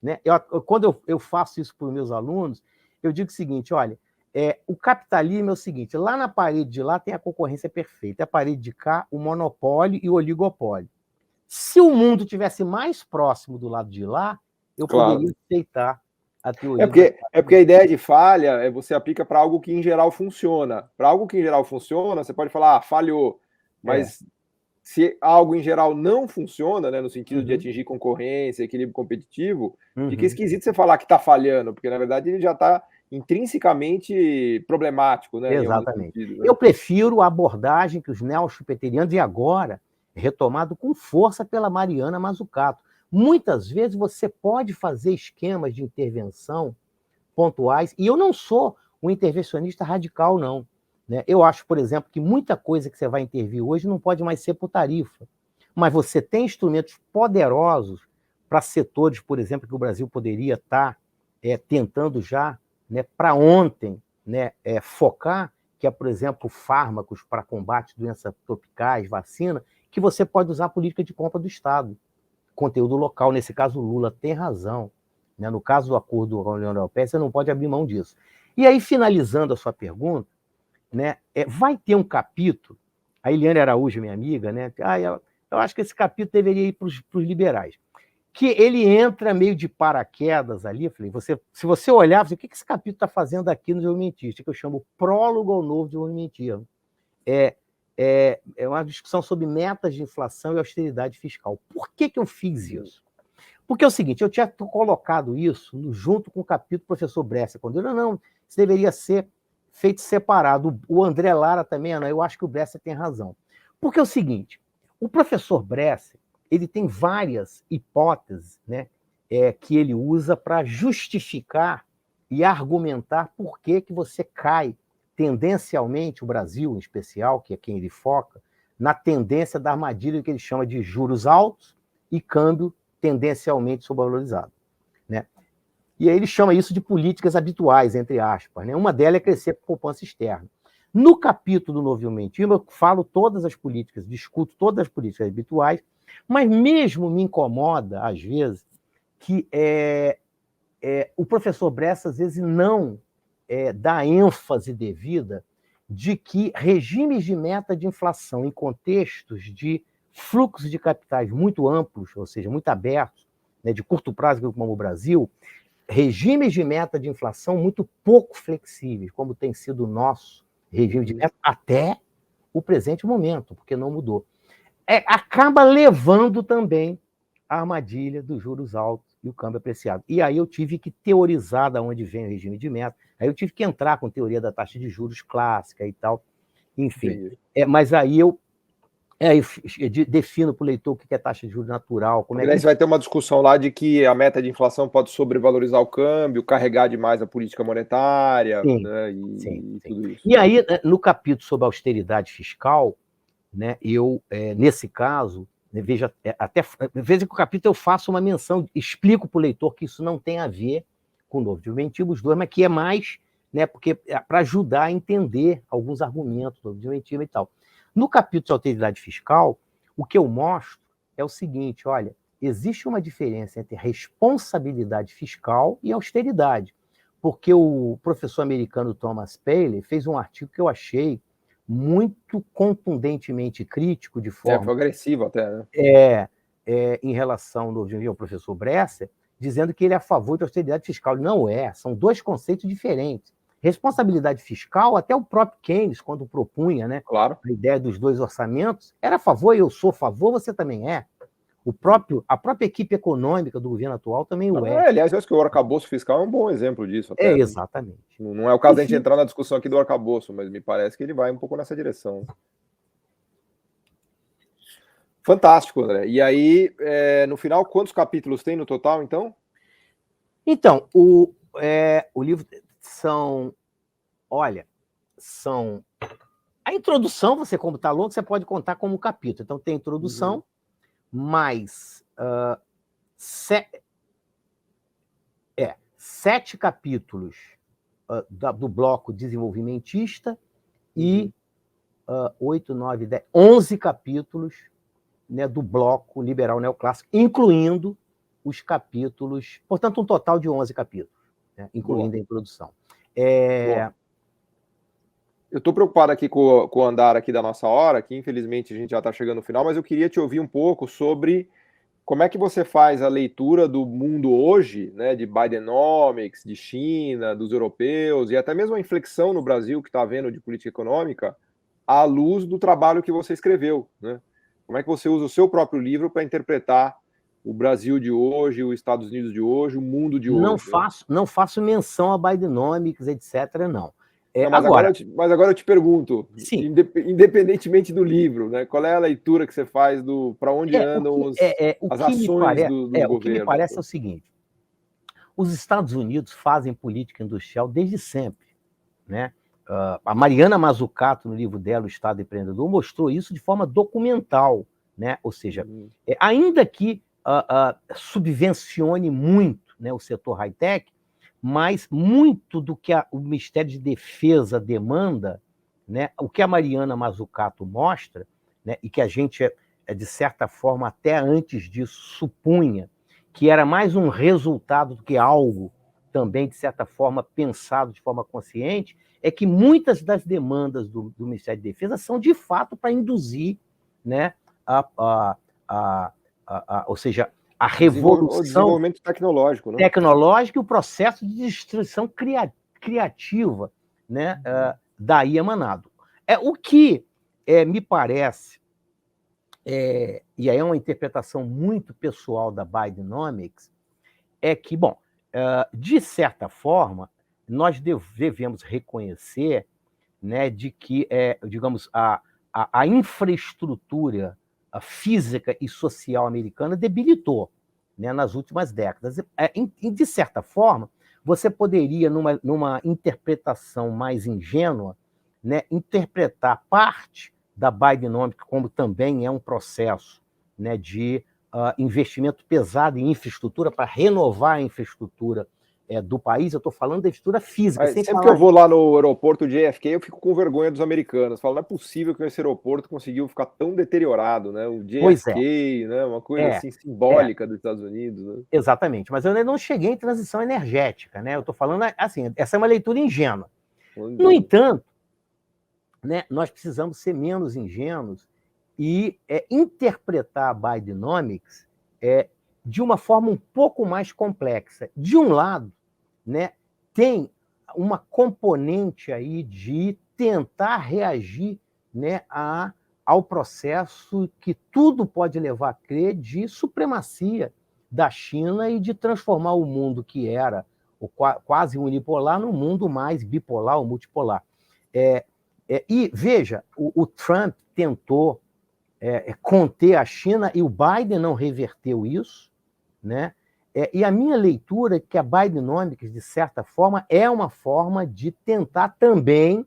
Né, quando eu faço isso para os meus alunos, eu digo o seguinte, olha, o capitalismo é o seguinte, lá na parede de lá tem a concorrência perfeita, a parede de cá, o monopólio e o oligopólio. Se o mundo tivesse mais próximo do lado de lá, eu poderia aceitar a teoria. Porque a ideia de falha você aplica para algo que em geral funciona. Para algo que em geral funciona, você pode falar, falhou, mas se algo em geral não funciona, né, no sentido de atingir concorrência, equilíbrio competitivo, fica esquisito você falar que está falhando, porque na verdade ele já está intrinsecamente problemático. Né, exatamente. Sentido, né? Eu prefiro a abordagem que os neo-schumpeterianos, e agora retomado com força pela Mariana Mazzucato. Muitas vezes você pode fazer esquemas de intervenção pontuais, e eu não sou um intervencionista radical, não. Né? Eu acho, por exemplo, que muita coisa que você vai intervir hoje não pode mais ser por tarifa. Mas você tem instrumentos poderosos para setores, por exemplo, que o Brasil poderia estar tentando já, né, para ontem, né, focar, que é, por exemplo, fármacos para combate a doenças tropicais, vacina, que você pode usar a política de compra do Estado. Conteúdo local, nesse caso, o Lula tem razão. Né? No caso do acordo com a União Europeia, você não pode abrir mão disso. E aí, finalizando a sua pergunta, né, vai ter um capítulo, a Eliane Araújo, minha amiga, né, eu acho que esse capítulo deveria ir para os liberais, que ele entra meio de paraquedas ali. Eu falei, se você olhar, o que esse capítulo está fazendo aqui no desenvolvimentista, que eu chamo Prólogo ao Novo Desenvolvimentismo. É uma discussão sobre metas de inflação e austeridade fiscal. Por que eu fiz isso? Porque é o seguinte, eu tinha colocado isso junto com o capítulo do professor Bresser, quando ele não, isso deveria ser feito separado. O André Lara também, eu acho que o Bresser tem razão. Porque é o seguinte, o professor Bresser, ele tem várias hipóteses, né, que ele usa para justificar e argumentar por que você cai tendencialmente, o Brasil em especial, que é quem ele foca, na tendência da armadilha que ele chama de juros altos e câmbio tendencialmente sobrevalorizado. Né? E aí ele chama isso de políticas habituais, entre aspas. Né? Uma delas é crescer por poupança externa. No capítulo do Novo Desenvolvimentismo, eu falo todas as políticas, discuto todas as políticas habituais, mas mesmo me incomoda, às vezes, que o professor Bresser, às vezes, não dá ênfase devida de que regimes de meta de inflação em contextos de fluxos de capitais muito amplos, ou seja, muito abertos, né, de curto prazo, como o Brasil, regimes de meta de inflação muito pouco flexíveis, como tem sido o nosso regime de meta até o presente momento, porque não mudou. Acaba levando também a armadilha dos juros altos e o câmbio apreciado. E aí eu tive que teorizar de onde vem o regime de meta, aí eu tive que entrar com teoria da taxa de juros clássica e tal. enfim. Mas aí eu defino para o leitor o que é taxa de juros natural. Porque daí você vai ter uma discussão lá de que a meta de inflação pode sobrevalorizar o câmbio, carregar demais a política monetária, sim, né, sim. tudo isso. E aí, no capítulo sobre austeridade fiscal, né, eu, nesse caso, veja que o capítulo eu faço uma menção, explico para o leitor que isso não tem a ver com o novo desmentido, os dois, mas que é mais, né, porque para ajudar a entender alguns argumentos do desmentido e tal. No capítulo de austeridade fiscal, o que eu mostro é o seguinte: olha, existe uma diferença entre responsabilidade fiscal e austeridade, porque o professor americano Thomas Paley fez um artigo que eu achei muito contundentemente crítico, de forma... Foi agressivo até, né? Em relação ao professor Bresser, dizendo que ele é a favor de austeridade fiscal. Não é, são dois conceitos diferentes. Responsabilidade fiscal, até o próprio Keynes, quando propunha, né, claro, a ideia dos dois orçamentos, era a favor, eu sou a favor, você também é. A própria equipe econômica do governo atual também o é. Aliás, eu acho que o arcabouço fiscal é um bom exemplo disso. Até, exatamente. Não é o caso da gente entrar na discussão aqui do arcabouço, mas me parece que ele vai um pouco nessa direção. Fantástico, André. E aí, no final, quantos capítulos tem no total, então? Então, o livro são... A introdução, você como está louco, você pode contar como um capítulo. Então, tem a introdução, mais 7 capítulos do bloco desenvolvimentista e 8, 9, 10, 11 capítulos, né, do bloco liberal neoclássico, incluindo os capítulos... Portanto, um total de 11 capítulos, né, incluindo a introdução. Eu estou preocupado aqui com o andar aqui da nossa hora, que infelizmente a gente já está chegando no final, mas eu queria te ouvir um pouco sobre como é que você faz a leitura do mundo hoje, né, de Bidenomics, de China, dos europeus, e até mesmo a inflexão no Brasil que está havendo de política econômica, à luz do trabalho que você escreveu, né? Como é que você usa o seu próprio livro para interpretar o Brasil de hoje, os Estados Unidos de hoje, o mundo de hoje? Não faço menção a Bidenomics, etc., não. Mas agora eu te pergunto, independentemente do livro, né, qual é a leitura que você faz para onde andam as ações do governo? O que me parece é o seguinte: os Estados Unidos fazem política industrial desde sempre, né? A Mariana Mazzucato, no livro dela, O Estado Empreendedor, mostrou isso de forma documental, né? Ou seja, ainda que subvencione muito, né, o setor high-tech, mas muito do que o Ministério de Defesa demanda, né, o que a Mariana Mazzucato mostra, né, e que a gente, de certa forma, até antes disso, supunha que era mais um resultado do que algo também, de certa forma, pensado de forma consciente, é que muitas das demandas do Ministério de Defesa são, de fato, para induzir, né, ou seja, a revolução... O desenvolvimento tecnológico, né? Tecnológico e o processo de destruição criativa, né, daí emanado. O que me parece, e aí é uma interpretação muito pessoal da Bidenomics, é que, bom, de certa forma, nós devemos reconhecer, né, de que, digamos, a infraestrutura física e social americana debilitou, né, nas últimas décadas. De certa forma, você poderia, numa interpretação mais ingênua, né, interpretar parte da Bidenomics como também é um processo, né, de investimento pesado em infraestrutura para renovar a infraestrutura do país. Eu estou falando da infraestrutura física. Sempre que eu vou lá no aeroporto de JFK, eu fico com vergonha dos americanos. Falo, não é possível que esse aeroporto conseguiu ficar tão deteriorado, né? O JFK, né? Uma coisa assim simbólica dos Estados Unidos. Né? Exatamente, mas eu ainda não cheguei em transição energética, né? Eu estou falando assim, essa é uma leitura ingênua. No entanto, né, nós precisamos ser menos ingênuos e interpretar a Bidenomics de uma forma um pouco mais complexa. De um lado, né, tem uma componente aí de tentar reagir, né, ao processo que tudo pode levar a crer de supremacia da China e de transformar o mundo que era quase unipolar num mundo mais bipolar ou multipolar. E, veja, o Trump tentou conter a China e o Biden não reverteu isso, né? E a minha leitura é que a Bidenomics, de certa forma, é uma forma de tentar também,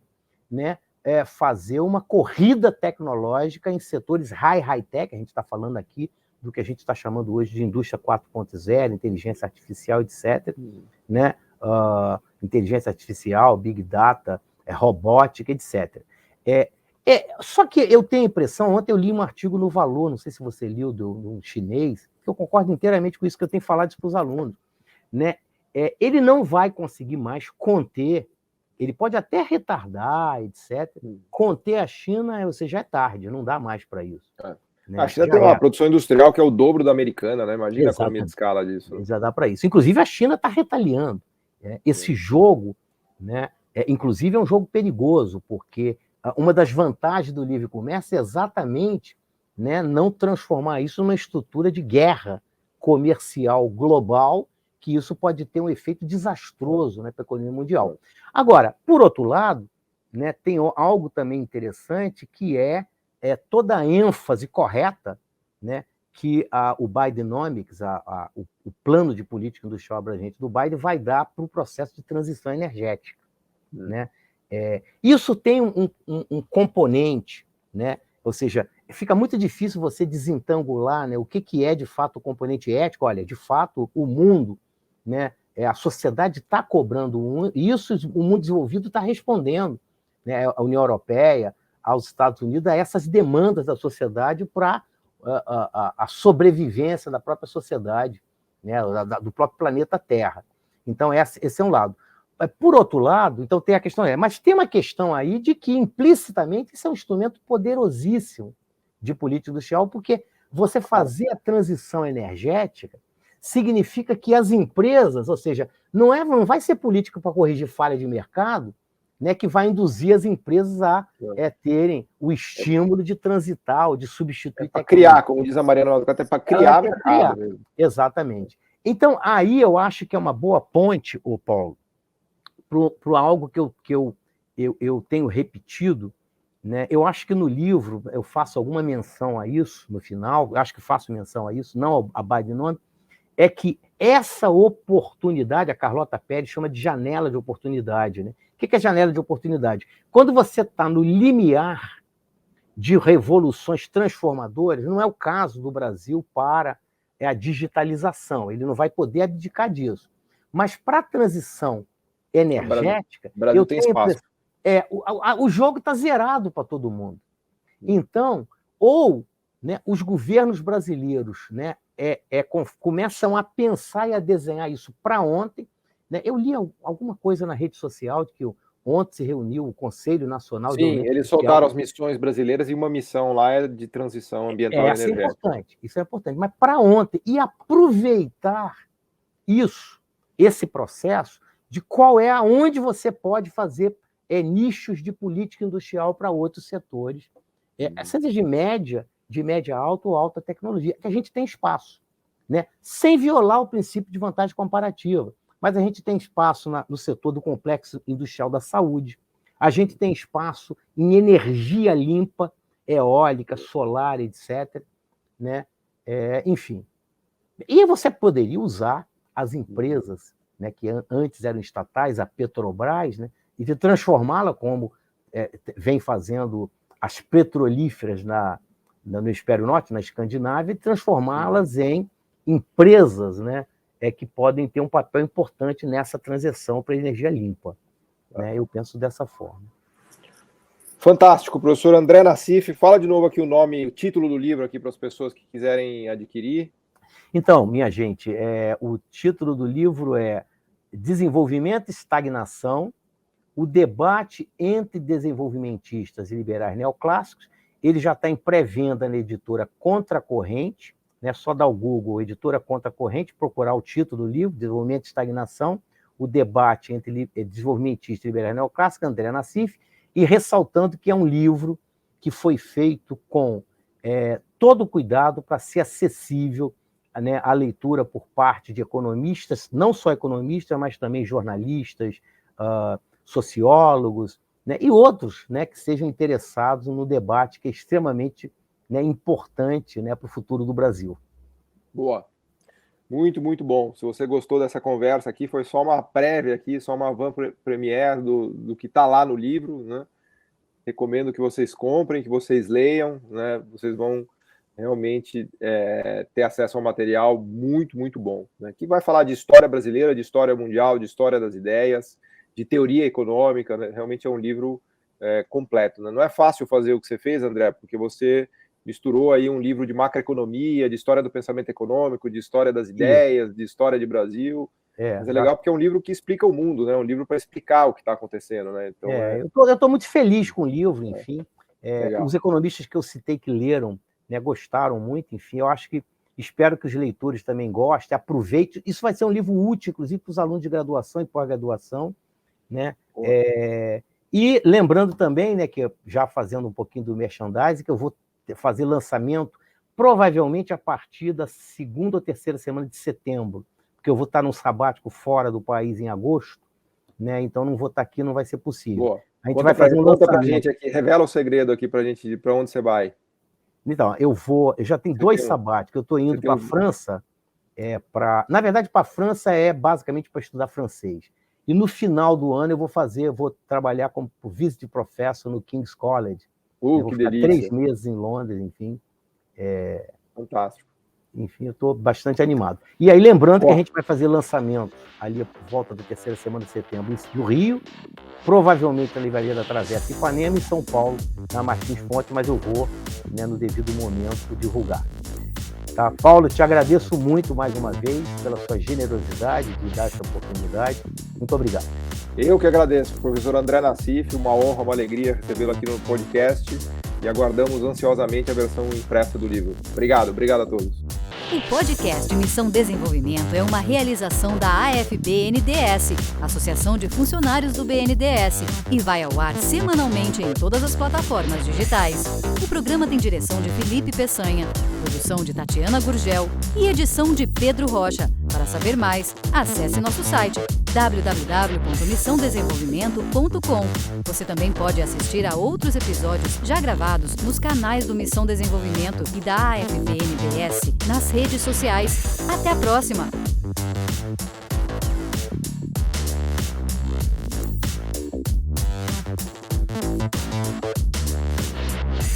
né, fazer uma corrida tecnológica em setores high-tech, a gente está falando aqui do que a gente está chamando hoje de indústria 4.0, inteligência artificial, etc., né? Inteligência artificial, big data, robótica, etc. Só que eu tenho a impressão, ontem eu li um artigo no Valor, não sei se você leu, do chinês, que eu concordo inteiramente com isso, que eu tenho falado isso para os alunos, né? Ele não vai conseguir mais conter, ele pode até retardar, etc. Conter a China, ou seja, é tarde, não dá mais para isso. Né? A China tem uma produção industrial que é o dobro da americana, né? Imagina a economia de escala disso. Né? Já dá para isso. Inclusive, a China está retaliando. Esse jogo, né? Inclusive, é um jogo perigoso, porque uma das vantagens do livre comércio é exatamente, né, não transformar isso numa estrutura de guerra comercial global, que isso pode ter um efeito desastroso, né, para a economia mundial. Agora, por outro lado, né, tem algo também interessante, que é toda a ênfase correta, né, que o Bidenomics, o plano de política industrial abrangente do Biden, vai dar para o processo de transição energética. Né? Isso tem um componente, né? Ou seja, fica muito difícil você desentangular, né, o que é de fato o componente ético. Olha, de fato, o mundo, né, a sociedade está cobrando isso, o mundo desenvolvido está respondendo, né, a União Europeia, aos Estados Unidos, a essas demandas da sociedade para a sobrevivência da própria sociedade, né, do próprio planeta Terra. Então, esse é um lado. Por outro lado, então tem a questão, mas tem uma questão aí de que, implicitamente, isso é um instrumento poderosíssimo de política industrial, porque você fazer a transição energética significa que as empresas, ou seja, não vai ser política para corrigir falha de mercado, né, que vai induzir as empresas a terem o estímulo de transitar ou de substituir para criar, como diz a Mariana Mazzucato, é para criar mercado. Mesmo. Exatamente. Então, aí eu acho que é uma boa ponte, Paulo, para algo que eu tenho repetido, né? Eu acho que no livro eu faço alguma menção a isso, no final, acho que faço menção a isso, não a Bidenomics, é que essa oportunidade, a Carlota Pérez chama de janela de oportunidade. Né? O que é janela de oportunidade? Quando você está no limiar de revoluções transformadoras, não é o caso do Brasil para a digitalização, ele não vai poder abdicar disso. Mas para a transição energética, o Brasil tem espaço. O jogo está zerado para todo mundo. Então, ou, né, os governos brasileiros, né, começam a pensar e a desenhar isso para ontem. Né? Eu li alguma coisa na rede social de que ontem se reuniu o Conselho Nacional de Desenvolvimento Social. Eles soltaram as missões brasileiras e uma missão lá é de transição ambiental e energética. Isso é importante. Mas para ontem, e aproveitar esse processo, de qual é aonde você pode fazer nichos de política industrial para outros setores, seja de média alta ou alta tecnologia, que a gente tem espaço, né? Sem violar o princípio de vantagem comparativa. Mas a gente tem espaço no setor do complexo industrial da saúde, a gente tem espaço em energia limpa, eólica, solar, etc. Né? Enfim. E você poderia usar as empresas, né, que antes eram estatais, a Petrobras, né, e transformá-la como vem fazendo as petrolíferas no hemisfério norte, na Escandinávia, e transformá-las em empresas, né, que podem ter um papel importante nessa transição para a energia limpa. Né? Eu penso dessa forma. Fantástico, professor André Nassif. Fala de novo aqui o título do livro aqui para as pessoas que quiserem adquirir. Então, minha gente, o título do livro é Desenvolvimento e Estagnação, o debate entre desenvolvimentistas e liberais neoclássicos. Ele já está em pré-venda na editora Contracorrente, né? Só dar o Google, editora Contracorrente, procurar o título do livro, Desenvolvimento e Estagnação, o debate entre desenvolvimentistas e liberais neoclássicos, André Nassif, e ressaltando que é um livro que foi feito com todo o cuidado para ser acessível, né, a leitura por parte de economistas, não só economistas, mas também jornalistas, sociólogos, né, e outros, né, que sejam interessados no debate que é extremamente, né, importante, né, para o futuro do Brasil. Boa. Muito, muito bom. Se você gostou dessa conversa aqui, foi só uma prévia aqui, só uma avant-première do que está lá no livro, né? Recomendo que vocês comprem, que vocês leiam, né? Vocês vão realmente ter acesso a um material muito, muito bom, né? Que vai falar de história brasileira, de história mundial, de história das ideias, de teoria econômica, né? Realmente é um livro completo, né? Não é fácil fazer o que você fez, André, porque você misturou aí um livro de macroeconomia, de história do pensamento econômico, de história das ideias, de história de Brasil. Mas é legal porque é um livro que explica o mundo, né? Um livro para explicar o que está acontecendo, né? Então, eu estou muito feliz com o livro, enfim. Os economistas que eu citei que leram, né, gostaram muito, enfim. Eu acho que espero que os leitores também gostem, aproveitem. Isso vai ser um livro útil, inclusive, para os alunos de graduação e pós-graduação, né? E lembrando também, né, que já fazendo um pouquinho do merchandising, que eu vou fazer lançamento provavelmente a partir da 2ª ou 3ª semana de setembro, porque eu vou estar num sabático fora do país em agosto, né? Então não vou estar aqui, não vai ser possível. Boa. A gente vai fazer um lançamento. Pra gente aqui, revela o segredo aqui pra gente, para onde você vai. Então, eu já tenho 2 sabáticos, eu estou indo para a França, na verdade, para a França é basicamente para estudar francês. E no final do ano eu vou trabalhar como visiting professor no King's College. Eu vou ficar 3 meses em Londres, enfim. Fantástico. Enfim, eu estou bastante animado. E aí, lembrando que a gente vai fazer lançamento ali por volta da 3ª semana de setembro no Rio, provavelmente na Livraria da Travessa Ipanema, em São Paulo, na Martins Fontes, mas eu vou, né, no devido momento, divulgar. Tá? Paulo, te agradeço muito mais uma vez pela sua generosidade de dar essa oportunidade. Muito obrigado. Eu que agradeço, professor André Nassif, uma honra, uma alegria recebê-lo aqui no podcast e aguardamos ansiosamente a versão impressa do livro. Obrigado a todos. O podcast Missão Desenvolvimento é uma realização da AFB-NDS, Associação de Funcionários do BNDES, e vai ao ar semanalmente em todas as plataformas digitais. O programa tem direção de Felipe Peçanha, produção de Tatiana Gurgel e edição de Pedro Rocha. Para saber mais, acesse nosso site www.missãodesenvolvimento.com. Você também pode assistir a outros episódios já gravados nos canais do Missão Desenvolvimento e da AFB-NDS nas redes sociais. Até a próxima!